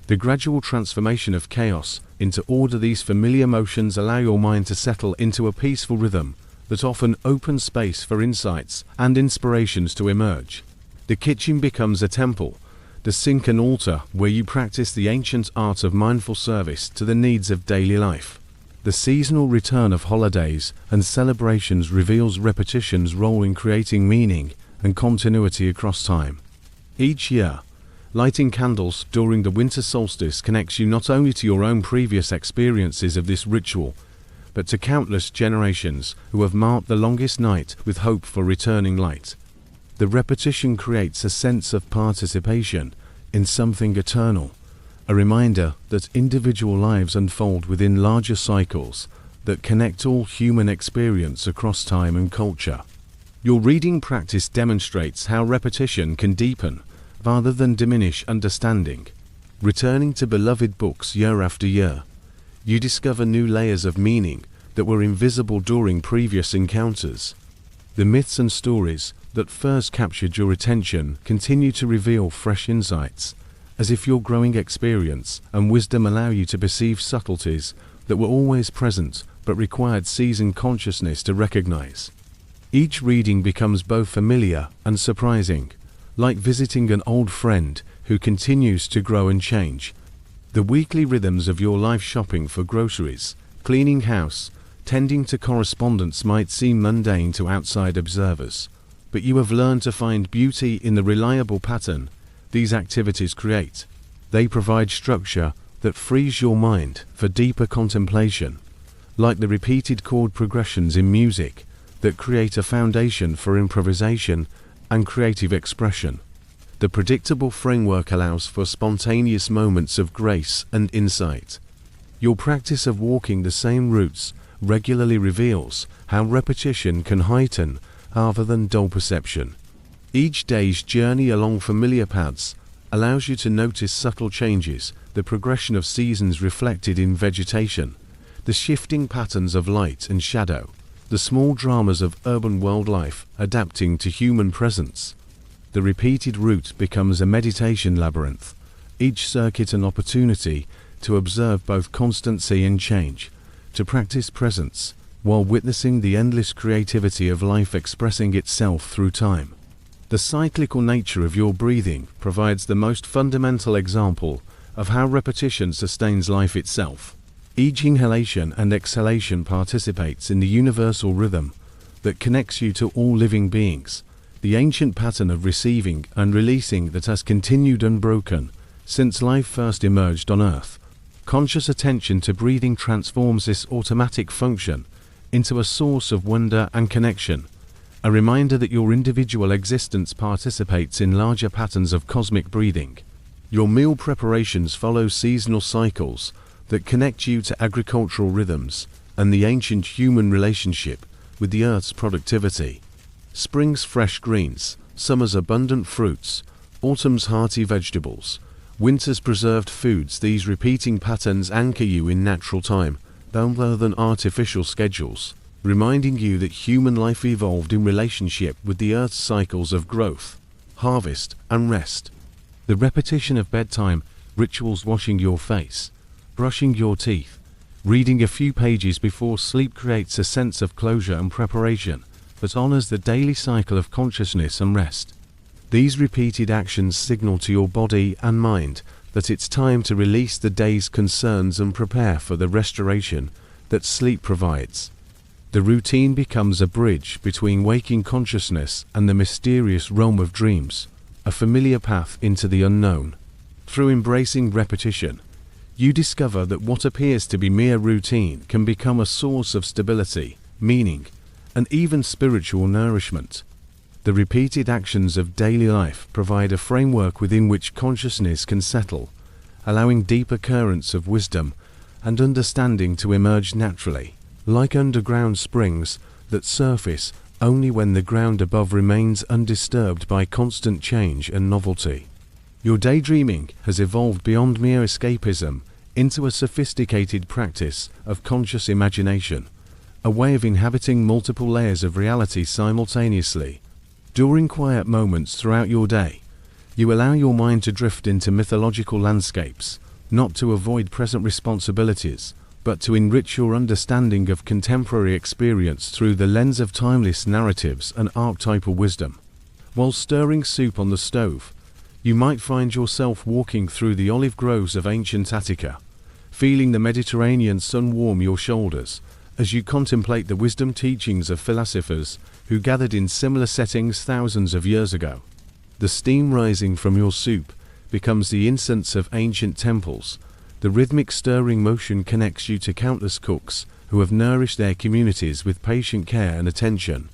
the gradual transformation of chaos into order. These familiar motions allow your mind to settle into a peaceful rhythm that often opens space for insights and inspirations to emerge. The kitchen becomes a temple, the sink an altar where you practice the ancient art of mindful service to the needs of daily life. The seasonal return of holidays and celebrations reveals repetition's role in creating meaning and continuity across time. Each year, lighting candles during the winter solstice connects you not only to your own previous experiences of this ritual, but to countless generations who have marked the longest night with hope for returning light. The repetition creates a sense of participation in something eternal, a reminder that individual lives unfold within larger cycles that connect all human experience across time and culture. Your reading practice demonstrates how repetition can deepen, rather than diminish, understanding. Returning to beloved books year after year, you discover new layers of meaning that were invisible during previous encounters. The myths and stories that first captured your attention continue to reveal fresh insights, as if your growing experience and wisdom allow you to perceive subtleties that were always present but required seasoned consciousness to recognize. Each reading becomes both familiar and surprising, like visiting an old friend who continues to grow and change. The weekly rhythms of your life, shopping for groceries, cleaning house, tending to correspondence, might seem mundane to outside observers, but you have learned to find beauty in the reliable pattern these activities create. They provide structure that frees your mind for deeper contemplation, like the repeated chord progressions in music that create a foundation for improvisation and creative expression. The predictable framework allows for spontaneous moments of grace and insight. Your practice of walking the same routes regularly reveals how repetition can heighten rather than dull perception. Each day's journey along familiar paths allows you to notice subtle changes, the progression of seasons reflected in vegetation, the shifting patterns of light and shadow, the small dramas of urban wildlife adapting to human presence. The repeated route becomes a meditation labyrinth, each circuit an opportunity to observe both constancy and change, to practice presence, while witnessing the endless creativity of life expressing itself through time. The cyclical nature of your breathing provides the most fundamental example of how repetition sustains life itself. Each inhalation and exhalation participates in the universal rhythm that connects you to all living beings, the ancient pattern of receiving and releasing that has continued unbroken since life first emerged on Earth. Conscious attention to breathing transforms this automatic function into a source of wonder and connection, a reminder that your individual existence participates in larger patterns of cosmic breathing. Your meal preparations follow seasonal cycles that connect you to agricultural rhythms and the ancient human relationship with the Earth's productivity. Spring's fresh greens, summer's abundant fruits, autumn's hearty vegetables, winter's preserved foods. These repeating patterns anchor you in natural time, rather than artificial schedules, reminding you that human life evolved in relationship with the Earth's cycles of growth, harvest, and rest. The repetition of bedtime rituals, washing your face, brushing your teeth, reading a few pages before sleep, creates a sense of closure and preparation that honors the daily cycle of consciousness and rest. These repeated actions signal to your body and mind that it's time to release the day's concerns and prepare for the restoration that sleep provides. The routine becomes a bridge between waking consciousness and the mysterious realm of dreams, a familiar path into the unknown. Through embracing repetition, you discover that what appears to be mere routine can become a source of stability, meaning, and even spiritual nourishment. The repeated actions of daily life provide a framework within which consciousness can settle, allowing deeper currents of wisdom and understanding to emerge naturally, like underground springs that surface only when the ground above remains undisturbed by constant change and novelty. Your daydreaming has evolved beyond mere escapism into a sophisticated practice of conscious imagination, a way of inhabiting multiple layers of reality simultaneously, During quiet moments throughout your day, you allow your mind to drift into mythological landscapes, not to avoid present responsibilities, but to enrich your understanding of contemporary experience through the lens of timeless narratives and archetypal wisdom. While stirring soup on the stove, you might find yourself walking through the olive groves of ancient Attica, feeling the Mediterranean sun warm your shoulders as you contemplate the wisdom teachings of philosophers who gathered in similar settings thousands of years ago. The steam rising from your soup becomes the incense of ancient temples. The rhythmic stirring motion connects you to countless cooks who have nourished their communities with patient care and attention.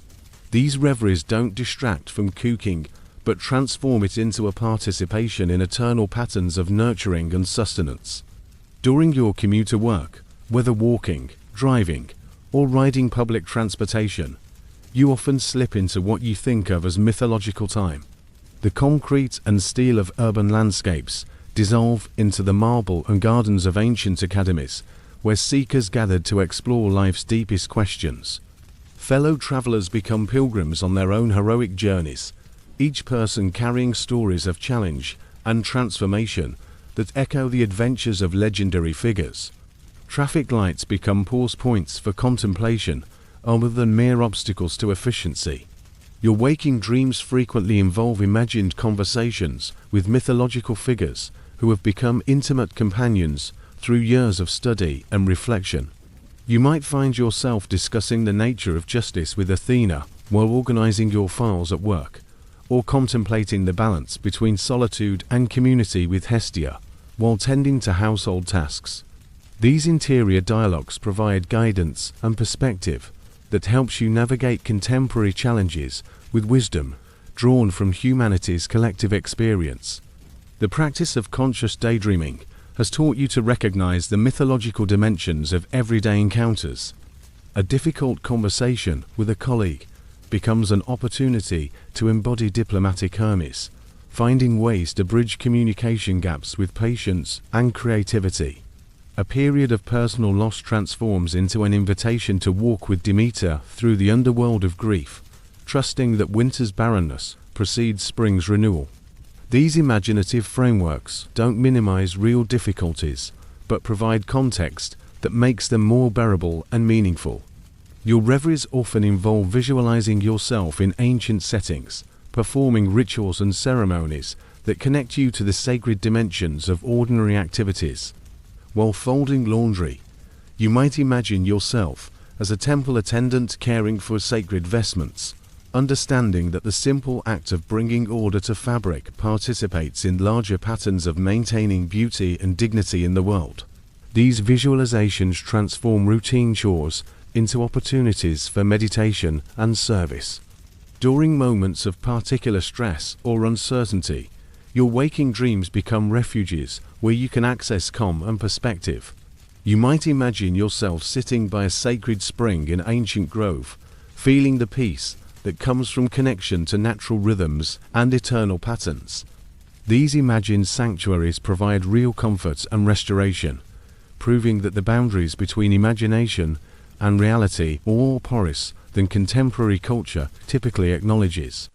These reveries don't distract from cooking, but transform it into a participation in eternal patterns of nurturing and sustenance. During your commute to work, whether walking, driving, or riding public transportation, you often slip into what you think of as mythological time. The concrete and steel of urban landscapes dissolve into the marble and gardens of ancient academies, where seekers gathered to explore life's deepest questions. Fellow travelers become pilgrims on their own heroic journeys, each person carrying stories of challenge and transformation that echo the adventures of legendary figures. Traffic lights become pause points for contemplation, other than mere obstacles to efficiency. Your waking dreams frequently involve imagined conversations with mythological figures who have become intimate companions through years of study and reflection. You might find yourself discussing the nature of justice with Athena while organizing your files at work, or contemplating the balance between solitude and community with Hestia while tending to household tasks. These interior dialogues provide guidance and perspective that helps you navigate contemporary challenges with wisdom drawn from humanity's collective experience. The practice of conscious daydreaming has taught you to recognize the mythological dimensions of everyday encounters. A difficult conversation with a colleague becomes an opportunity to embody diplomatic Hermes, finding ways to bridge communication gaps with patience and creativity. A period of personal loss transforms into an invitation to walk with Demeter through the underworld of grief, trusting that winter's barrenness precedes spring's renewal. These imaginative frameworks don't minimize real difficulties, but provide context that makes them more bearable and meaningful. Your reveries often involve visualizing yourself in ancient settings, performing rituals and ceremonies that connect you to the sacred dimensions of ordinary activities. While folding laundry, you might imagine yourself as a temple attendant caring for sacred vestments, understanding that the simple act of bringing order to fabric participates in larger patterns of maintaining beauty and dignity in the world. These visualizations transform routine chores into opportunities for meditation and service. During moments of particular stress or uncertainty, your waking dreams become refuges where you can access calm and perspective. You might imagine yourself sitting by a sacred spring in ancient grove, feeling the peace that comes from connection to natural rhythms and eternal patterns. These imagined sanctuaries provide real comfort and restoration, proving that the boundaries between imagination and reality are more porous than contemporary culture typically acknowledges.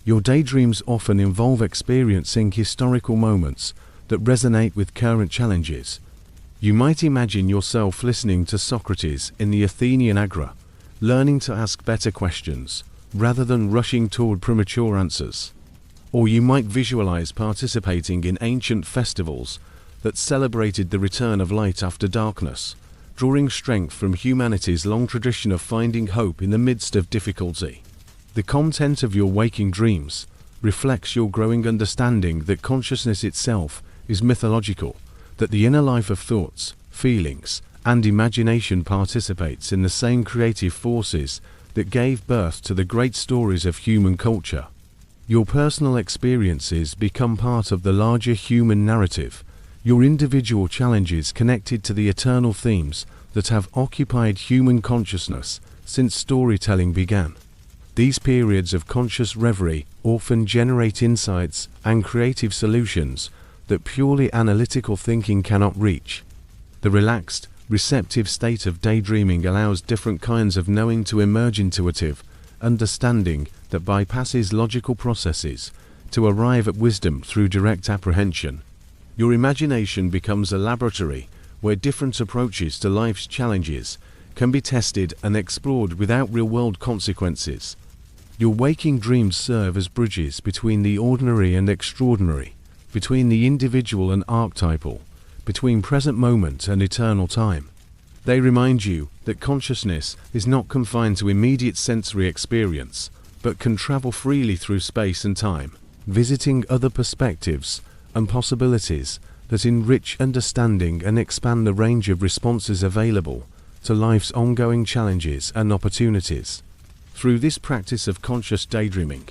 Your daydreams often involve experiencing historical moments that resonate with current challenges. You might imagine yourself listening to Socrates in the Athenian Agora, learning to ask better questions rather than rushing toward premature answers. Or you might visualize participating in ancient festivals that celebrated the return of light after darkness, drawing strength from humanity's long tradition of finding hope in the midst of difficulty. The content of your waking dreams reflects your growing understanding that consciousness itself is mythological, that the inner life of thoughts, feelings, and imagination participates in the same creative forces that gave birth to the great stories of human culture. Your personal experiences become part of the larger human narrative, your individual challenges connected to the eternal themes that have occupied human consciousness since storytelling began. These periods of conscious reverie often generate insights and creative solutions that purely analytical thinking cannot reach. The relaxed, receptive state of daydreaming allows different kinds of knowing to emerge: intuitive, understanding that bypasses logical processes to arrive at wisdom through direct apprehension. Your imagination becomes a laboratory where different approaches to life's challenges can be tested and explored without real-world consequences. Your waking dreams serve as bridges between the ordinary and extraordinary, between the individual and archetypal, between present moment and eternal time. They remind you that consciousness is not confined to immediate sensory experience, but can travel freely through space and time, visiting other perspectives and possibilities that enrich understanding and expand the range of responses available to life's ongoing challenges and opportunities. Through this practice of conscious daydreaming,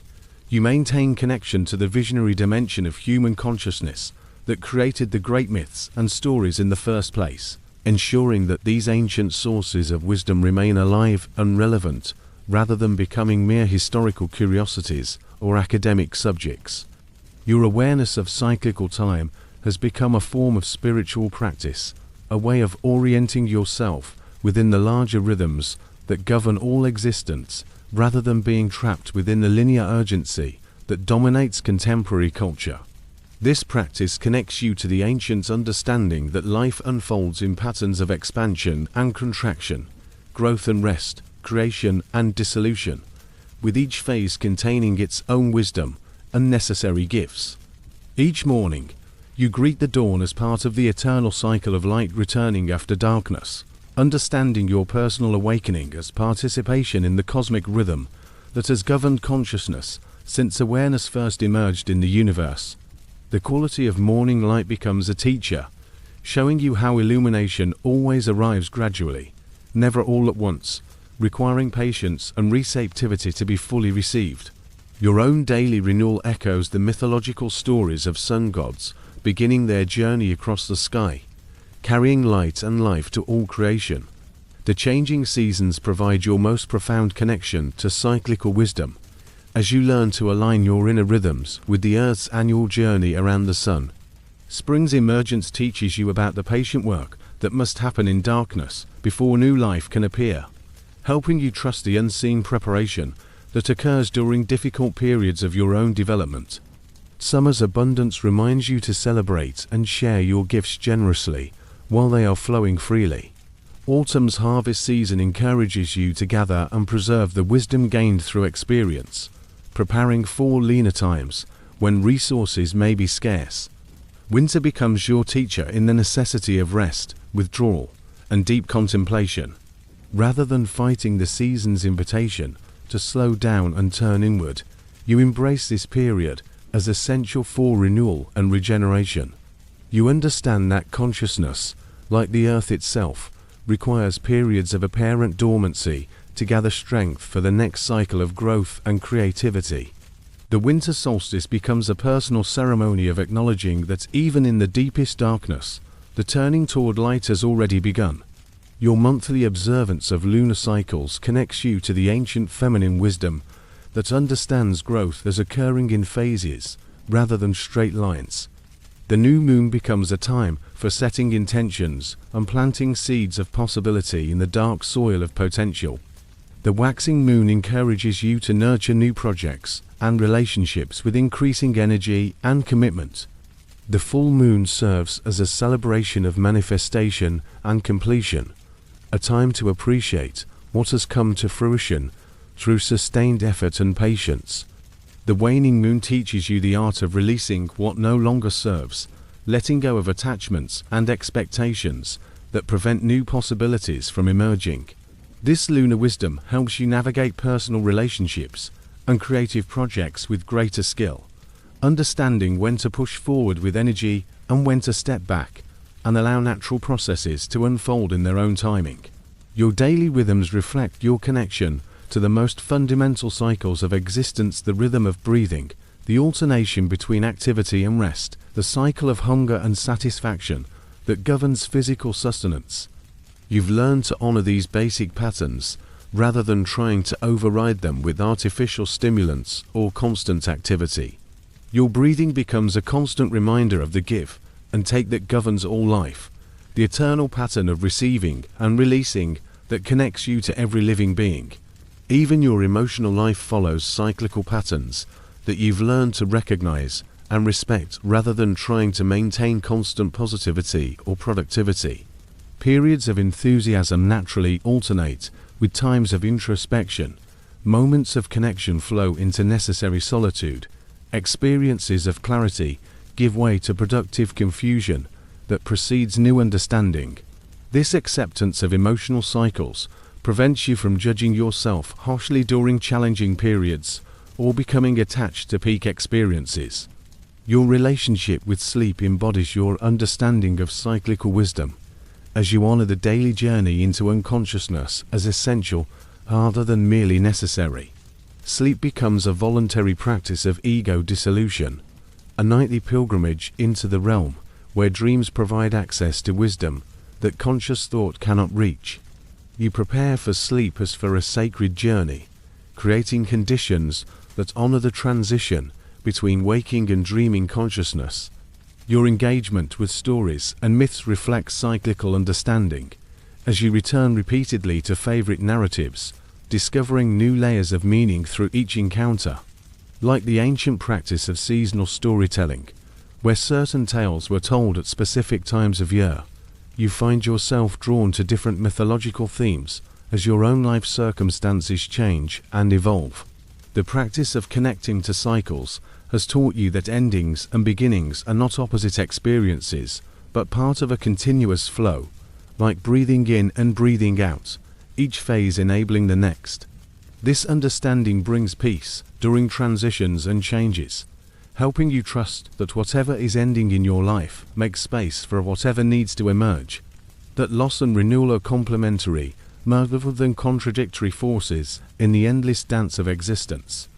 you maintain connection to the visionary dimension of human consciousness that created the great myths and stories in the first place, ensuring that these ancient sources of wisdom remain alive and relevant rather than becoming mere historical curiosities or academic subjects. Your awareness of cyclical time has become a form of spiritual practice, a way of orienting yourself within the larger rhythms that govern all existence, rather than being trapped within the linear urgency that dominates contemporary culture. This practice connects you to the ancient understanding that life unfolds in patterns of expansion and contraction, growth and rest, creation and dissolution, with each phase containing its own wisdom and necessary gifts. Each morning, you greet the dawn as part of the eternal cycle of light returning after darkness, understanding your personal awakening as participation in the cosmic rhythm that has governed consciousness since awareness first emerged in the universe. The quality of morning light becomes a teacher, showing you how illumination always arrives gradually, never all at once, requiring patience and receptivity to be fully received. Your own daily renewal echoes the mythological stories of sun gods beginning their journey across the sky, carrying light and life to all creation. The changing seasons provide your most profound connection to cyclical wisdom, as you learn to align your inner rhythms with the Earth's annual journey around the sun. Spring's emergence teaches you about the patient work that must happen in darkness before new life can appear, helping you trust the unseen preparation that occurs during difficult periods of your own development. Summer's abundance reminds you to celebrate and share your gifts generously while they are flowing freely. Autumn's harvest season encourages you to gather and preserve the wisdom gained through experience, preparing for leaner times when resources may be scarce. Winter becomes your teacher in the necessity of rest, withdrawal, and deep contemplation. Rather than fighting the season's invitation to slow down and turn inward, you embrace this period as essential for renewal and regeneration. You understand that consciousness, like the earth itself, requires periods of apparent dormancy to gather strength for the next cycle of growth and creativity. The winter solstice becomes a personal ceremony of acknowledging that even in the deepest darkness, the turning toward light has already begun. Your monthly observance of lunar cycles connects you to the ancient feminine wisdom that understands growth as occurring in phases rather than straight lines. The new moon becomes a time for setting intentions and planting seeds of possibility in the dark soil of potential. The waxing moon encourages you to nurture new projects and relationships with increasing energy and commitment. The full moon serves as a celebration of manifestation and completion, a time to appreciate what has come to fruition through sustained effort and patience. The waning moon teaches you the art of releasing what no longer serves, letting go of attachments and expectations that prevent new possibilities from emerging. This lunar wisdom helps you navigate personal relationships and creative projects with greater skill, understanding when to push forward with energy and when to step back and allow natural processes to unfold in their own timing. Your daily rhythms reflect your connection to the most fundamental cycles of existence: the rhythm of breathing, the alternation between activity and rest, the cycle of hunger and satisfaction that governs physical sustenance. You've learned to honor these basic patterns rather than trying to override them with artificial stimulants or constant activity. Your breathing becomes a constant reminder of the give and take that governs all life, the eternal pattern of receiving and releasing that connects you to every living being. Even your emotional life follows cyclical patterns that you've learned to recognize and respect rather than trying to maintain constant positivity or productivity. Periods of enthusiasm naturally alternate with times of introspection. Moments of connection flow into necessary solitude. Experiences of clarity give way to productive confusion that precedes new understanding. This acceptance of emotional cycles prevents you from judging yourself harshly during challenging periods or becoming attached to peak experiences. Your relationship with sleep embodies your understanding of cyclical wisdom, as you honor the daily journey into unconsciousness as essential rather than merely necessary. Sleep becomes a voluntary practice of ego dissolution, a nightly pilgrimage into the realm where dreams provide access to wisdom that conscious thought cannot reach. You prepare for sleep as for a sacred journey, creating conditions that honor the transition between waking and dreaming consciousness. Your engagement with stories and myths reflects cyclical understanding, as you return repeatedly to favorite narratives, discovering new layers of meaning through each encounter. Like the ancient practice of seasonal storytelling, where certain tales were told at specific times of year, you find yourself drawn to different mythological themes as your own life circumstances change and evolve. The practice of connecting to cycles has taught you that endings and beginnings are not opposite experiences, but part of a continuous flow, like breathing in and breathing out, each phase enabling the next. This understanding brings peace during transitions and changes, helping you trust that whatever is ending in your life makes space for whatever needs to emerge, that loss and renewal are complementary rather than contradictory forces in the endless dance of existence.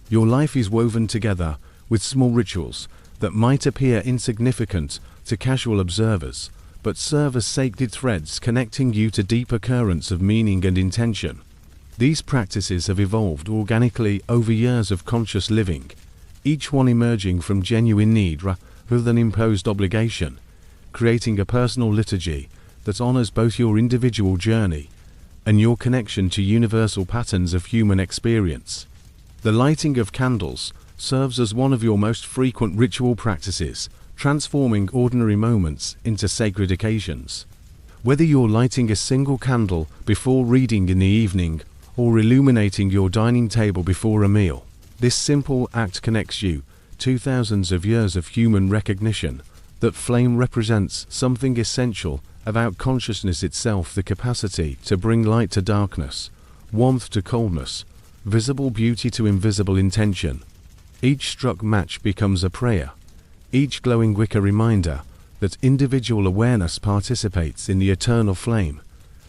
Your life is woven together with small rituals that might appear insignificant to casual observers, but serve as sacred threads connecting you to deeper currents of meaning and intention. These practices have evolved organically over years of conscious living, each one emerging from genuine need rather than imposed obligation, creating a personal liturgy that honors both your individual journey and your connection to universal patterns of human experience. The lighting of candles serves as one of your most frequent ritual practices, transforming ordinary moments into sacred occasions. Whether you're lighting a single candle before reading in the evening or illuminating your dining table before a meal, this simple act connects you to thousands of years of human recognition that flame represents something essential about consciousness itself, the capacity to bring light to darkness, warmth to coldness, visible beauty to invisible intention. Each struck match becomes a prayer, each glowing wick a reminder that individual awareness participates in the eternal flame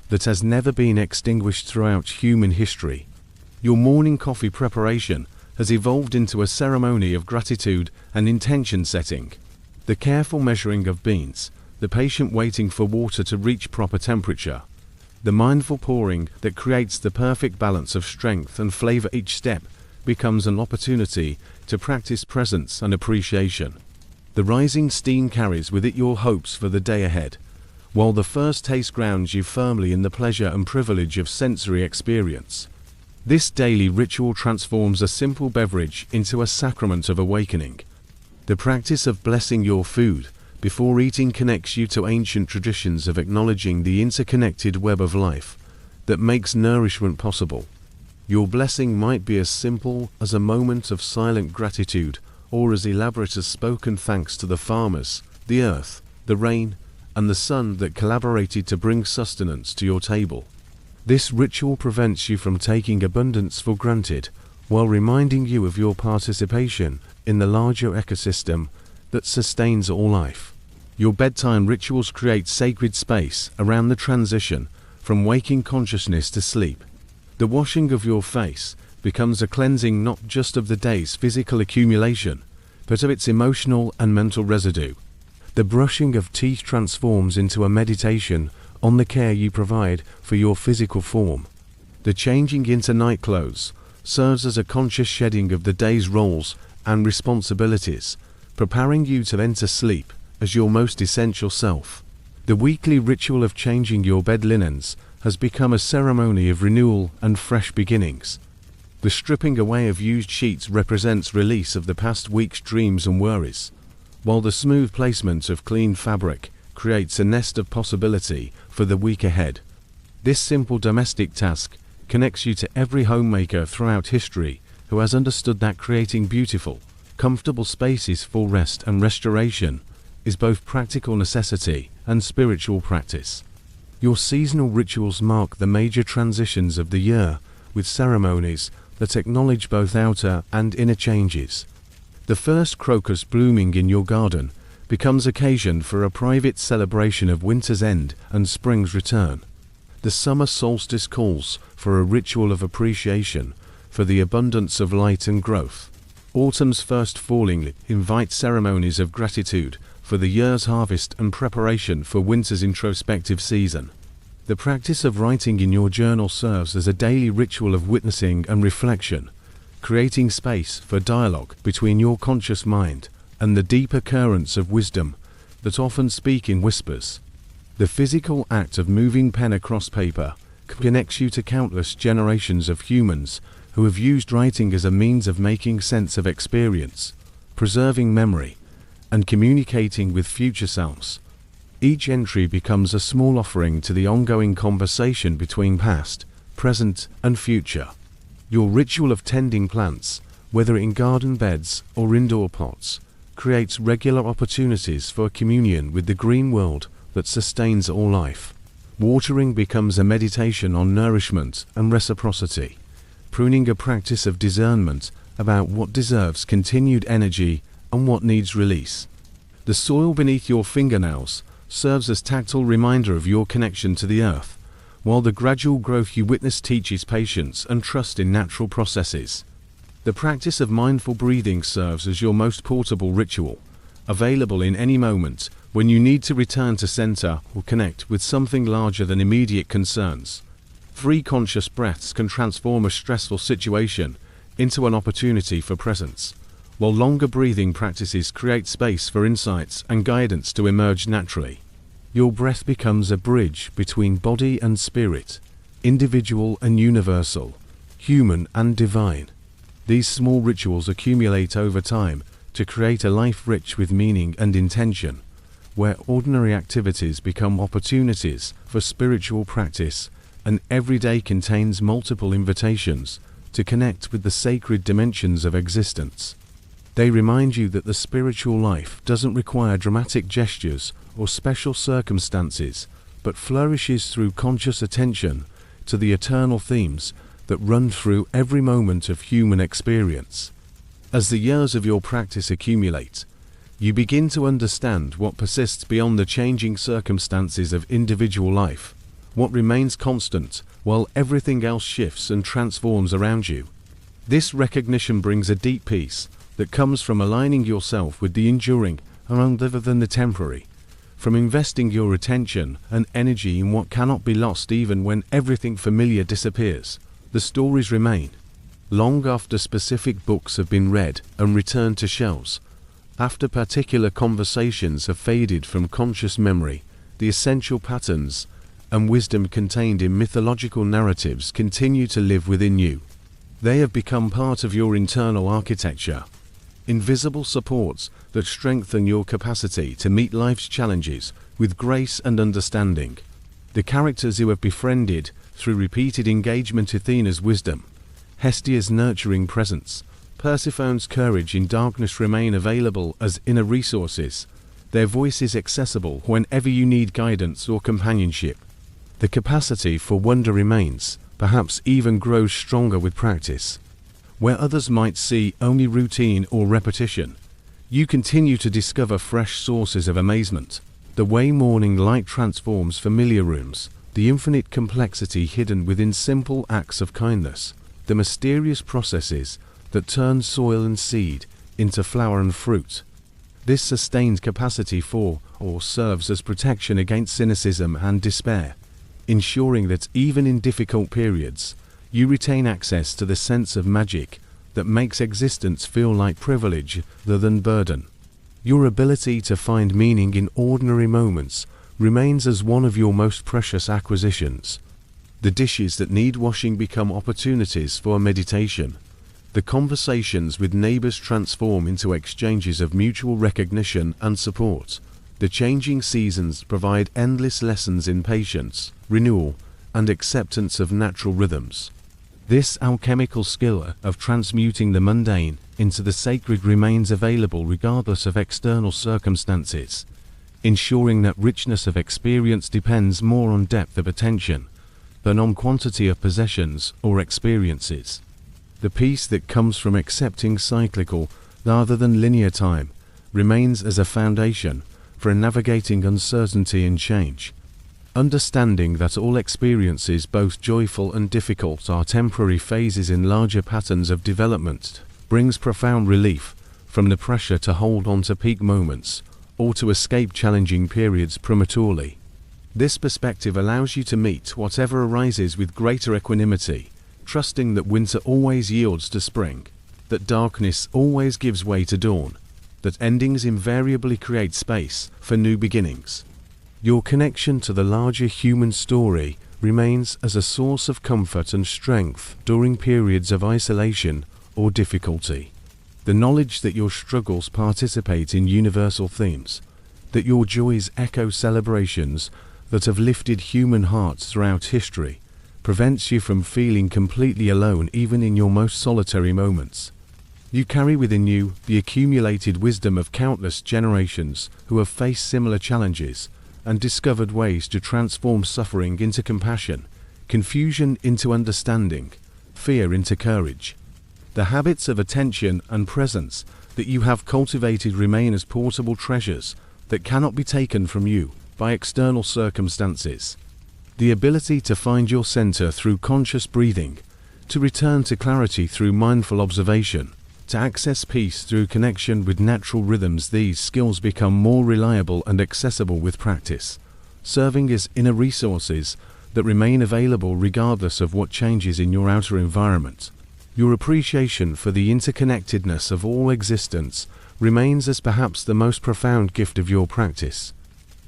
that has never been extinguished throughout human history. Your morning coffee preparation has evolved into a ceremony of gratitude and intention setting. The careful measuring of beans, the patient waiting for water to reach proper temperature, the mindful pouring that creates the perfect balance of strength and flavor. Each step becomes an opportunity to practice presence and appreciation. The rising steam carries with it your hopes for the day ahead, while the first taste grounds you firmly in the pleasure and privilege of sensory experience. This daily ritual transforms a simple beverage into a sacrament of awakening. The practice of blessing your food before eating connects you to ancient traditions of acknowledging the interconnected web of life that makes nourishment possible. Your blessing might be as simple as a moment of silent gratitude, or as elaborate as spoken thanks to the farmers, the earth, the rain, and the sun that collaborated to bring sustenance to your table. This ritual prevents you from taking abundance for granted, while reminding you of your participation in the larger ecosystem that sustains all life. Your bedtime rituals create sacred space around the transition from waking consciousness to sleep. The washing of your face becomes a cleansing not just of the day's physical accumulation, but of its emotional and mental residue. The brushing of teeth transforms into a meditation on the care you provide for your physical form. The changing into night clothes serves as a conscious shedding of the day's roles and responsibilities, preparing you to enter sleep as your most essential self. The weekly ritual of changing your bed linens has become a ceremony of renewal and fresh beginnings. The stripping away of used sheets represents release of the past week's dreams and worries, while the smooth placement of clean fabric creates a nest of possibility for the week ahead. This simple domestic task connects you to every homemaker throughout history who has understood that creating beautiful, comfortable spaces for rest and restoration is both practical necessity and spiritual practice. Your seasonal rituals mark the major transitions of the year with ceremonies that acknowledge both outer and inner changes. The first crocus blooming in your garden becomes occasion for a private celebration of winter's end and spring's return. The summer solstice calls for a ritual of appreciation for the abundance of light and growth. Autumn's first falling invites ceremonies of gratitude for the year's harvest and preparation for winter's introspective season. The practice of writing in your journal serves as a daily ritual of witnessing and reflection, creating space for dialogue between your conscious mind and the deeper currents of wisdom that often speak in whispers. The physical act of moving pen across paper connects you to countless generations of humans who have used writing as a means of making sense of experience, preserving memory, and communicating with future selves. Each entry becomes a small offering to the ongoing conversation between past, present, and future. Your ritual of tending plants, whether in garden beds or indoor pots, creates regular opportunities for communion with the green world that sustains all life. Watering becomes a meditation on nourishment and reciprocity, pruning a practice of discernment about what deserves continued energy and what needs release. The soil beneath your fingernails serves as tactile reminder of your connection to the earth, while the gradual growth you witness teaches patience and trust in natural processes. The practice of mindful breathing serves as your most portable ritual, available in any moment when you need to return to center or connect with something larger than immediate concerns. 3 conscious breaths can transform a stressful situation into an opportunity for presence, while longer breathing practices create space for insights and guidance to emerge naturally. Your breath becomes a bridge between body and spirit, individual and universal, human and divine. These small rituals accumulate over time to create a life rich with meaning and intention, where ordinary activities become opportunities for spiritual practice, and every day contains multiple invitations to connect with the sacred dimensions of existence. They remind you that the spiritual life doesn't require dramatic gestures or special circumstances, but flourishes through conscious attention to the eternal themes that run through every moment of human experience. As the years of your practice accumulate, you begin to understand what persists beyond the changing circumstances of individual life, what remains constant while everything else shifts and transforms around you. This recognition brings a deep peace that comes from aligning yourself with the enduring rather than the temporary, from investing your attention and energy in what cannot be lost even when everything familiar disappears. The stories remain, long after specific books have been read and returned to shelves. After particular conversations have faded from conscious memory, the essential patterns and wisdom contained in mythological narratives continue to live within you. They have become part of your internal architecture, invisible supports that strengthen your capacity to meet life's challenges with grace and understanding. The characters who have befriended through repeated engagement, Athena's wisdom, Hestia's nurturing presence, Persephone's courage in darkness, remain available as inner resources, their voices accessible whenever you need guidance or companionship. The capacity for wonder remains, perhaps even grows stronger with practice. Where others might see only routine or repetition, you continue to discover fresh sources of amazement. The way morning light transforms familiar rooms, the infinite complexity hidden within simple acts of kindness, the mysterious processes that turn soil and seed into flower and fruit. This sustained capacity for, or serves as protection against cynicism and despair, ensuring that even in difficult periods, you retain access to the sense of magic that makes existence feel like privilege rather than burden. Your ability to find meaning in ordinary moments remains as one of your most precious acquisitions. The dishes that need washing become opportunities for meditation. The conversations with neighbors transform into exchanges of mutual recognition and support. The changing seasons provide endless lessons in patience, renewal, and acceptance of natural rhythms. This alchemical skill of transmuting the mundane into the sacred remains available regardless of external circumstances, ensuring that richness of experience depends more on depth of attention than on quantity of possessions or experiences. The peace that comes from accepting cyclical rather than linear time remains as a foundation for navigating uncertainty and change. Understanding that all experiences, both joyful and difficult, are temporary phases in larger patterns of development brings profound relief from the pressure to hold on to peak moments or to escape challenging periods prematurely. This perspective allows you to meet whatever arises with greater equanimity, trusting that winter always yields to spring, that darkness always gives way to dawn, that endings invariably create space for new beginnings. Your connection to the larger human story remains as a source of comfort and strength during periods of isolation or difficulty. The knowledge that your struggles participate in universal themes, that your joys echo celebrations that have lifted human hearts throughout history, prevents you from feeling completely alone even in your most solitary moments. You carry within you the accumulated wisdom of countless generations who have faced similar challenges and discovered ways to transform suffering into compassion, confusion into understanding, fear into courage. The habits of attention and presence that you have cultivated remain as portable treasures that cannot be taken from you by external circumstances. The ability to find your center through conscious breathing, to return to clarity through mindful observation, to access peace through connection with natural rhythms, these skills become more reliable and accessible with practice, serving as inner resources that remain available regardless of what changes in your outer environment. Your appreciation for the interconnectedness of all existence remains as perhaps the most profound gift of your practice.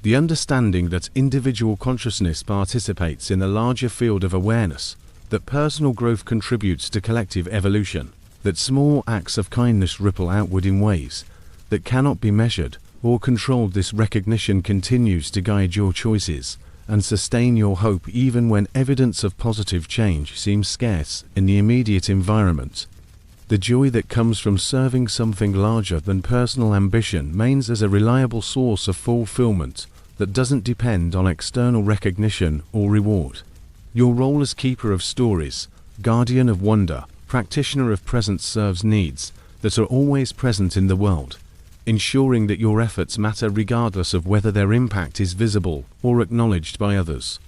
The understanding that individual consciousness participates in a larger field of awareness, that personal growth contributes to collective evolution, that small acts of kindness ripple outward in ways that cannot be measured or controlled. This recognition continues to guide your choices and sustain your hope even when evidence of positive change seems scarce in the immediate environment. The joy that comes from serving something larger than personal ambition remains as a reliable source of fulfillment that doesn't depend on external recognition or reward. Your role as keeper of stories, guardian of wonder, practitioner of presence serves needs that are always present in the world, ensuring that your efforts matter regardless of whether their impact is visible or acknowledged by others.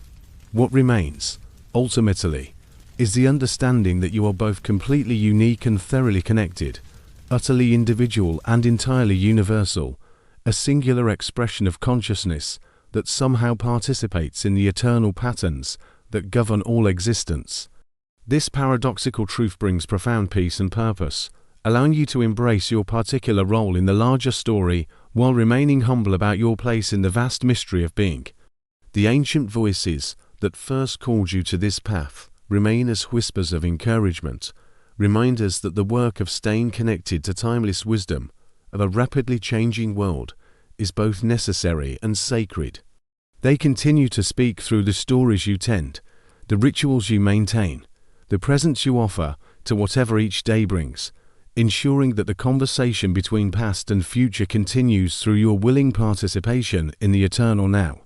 What remains, ultimately, is the understanding that you are both completely unique and thoroughly connected, utterly individual and entirely universal, a singular expression of consciousness that somehow participates in the eternal patterns that govern all existence. This paradoxical truth brings profound peace and purpose, allowing you to embrace your particular role in the larger story while remaining humble about your place in the vast mystery of being. The ancient voices that first called you to this path remain as whispers of encouragement, reminders that the work of staying connected to timeless wisdom of a rapidly changing world is both necessary and sacred. They continue to speak through the stories you tend, the rituals you maintain, the presence you offer to whatever each day brings, ensuring that the conversation between past and future continues through your willing participation in the eternal now.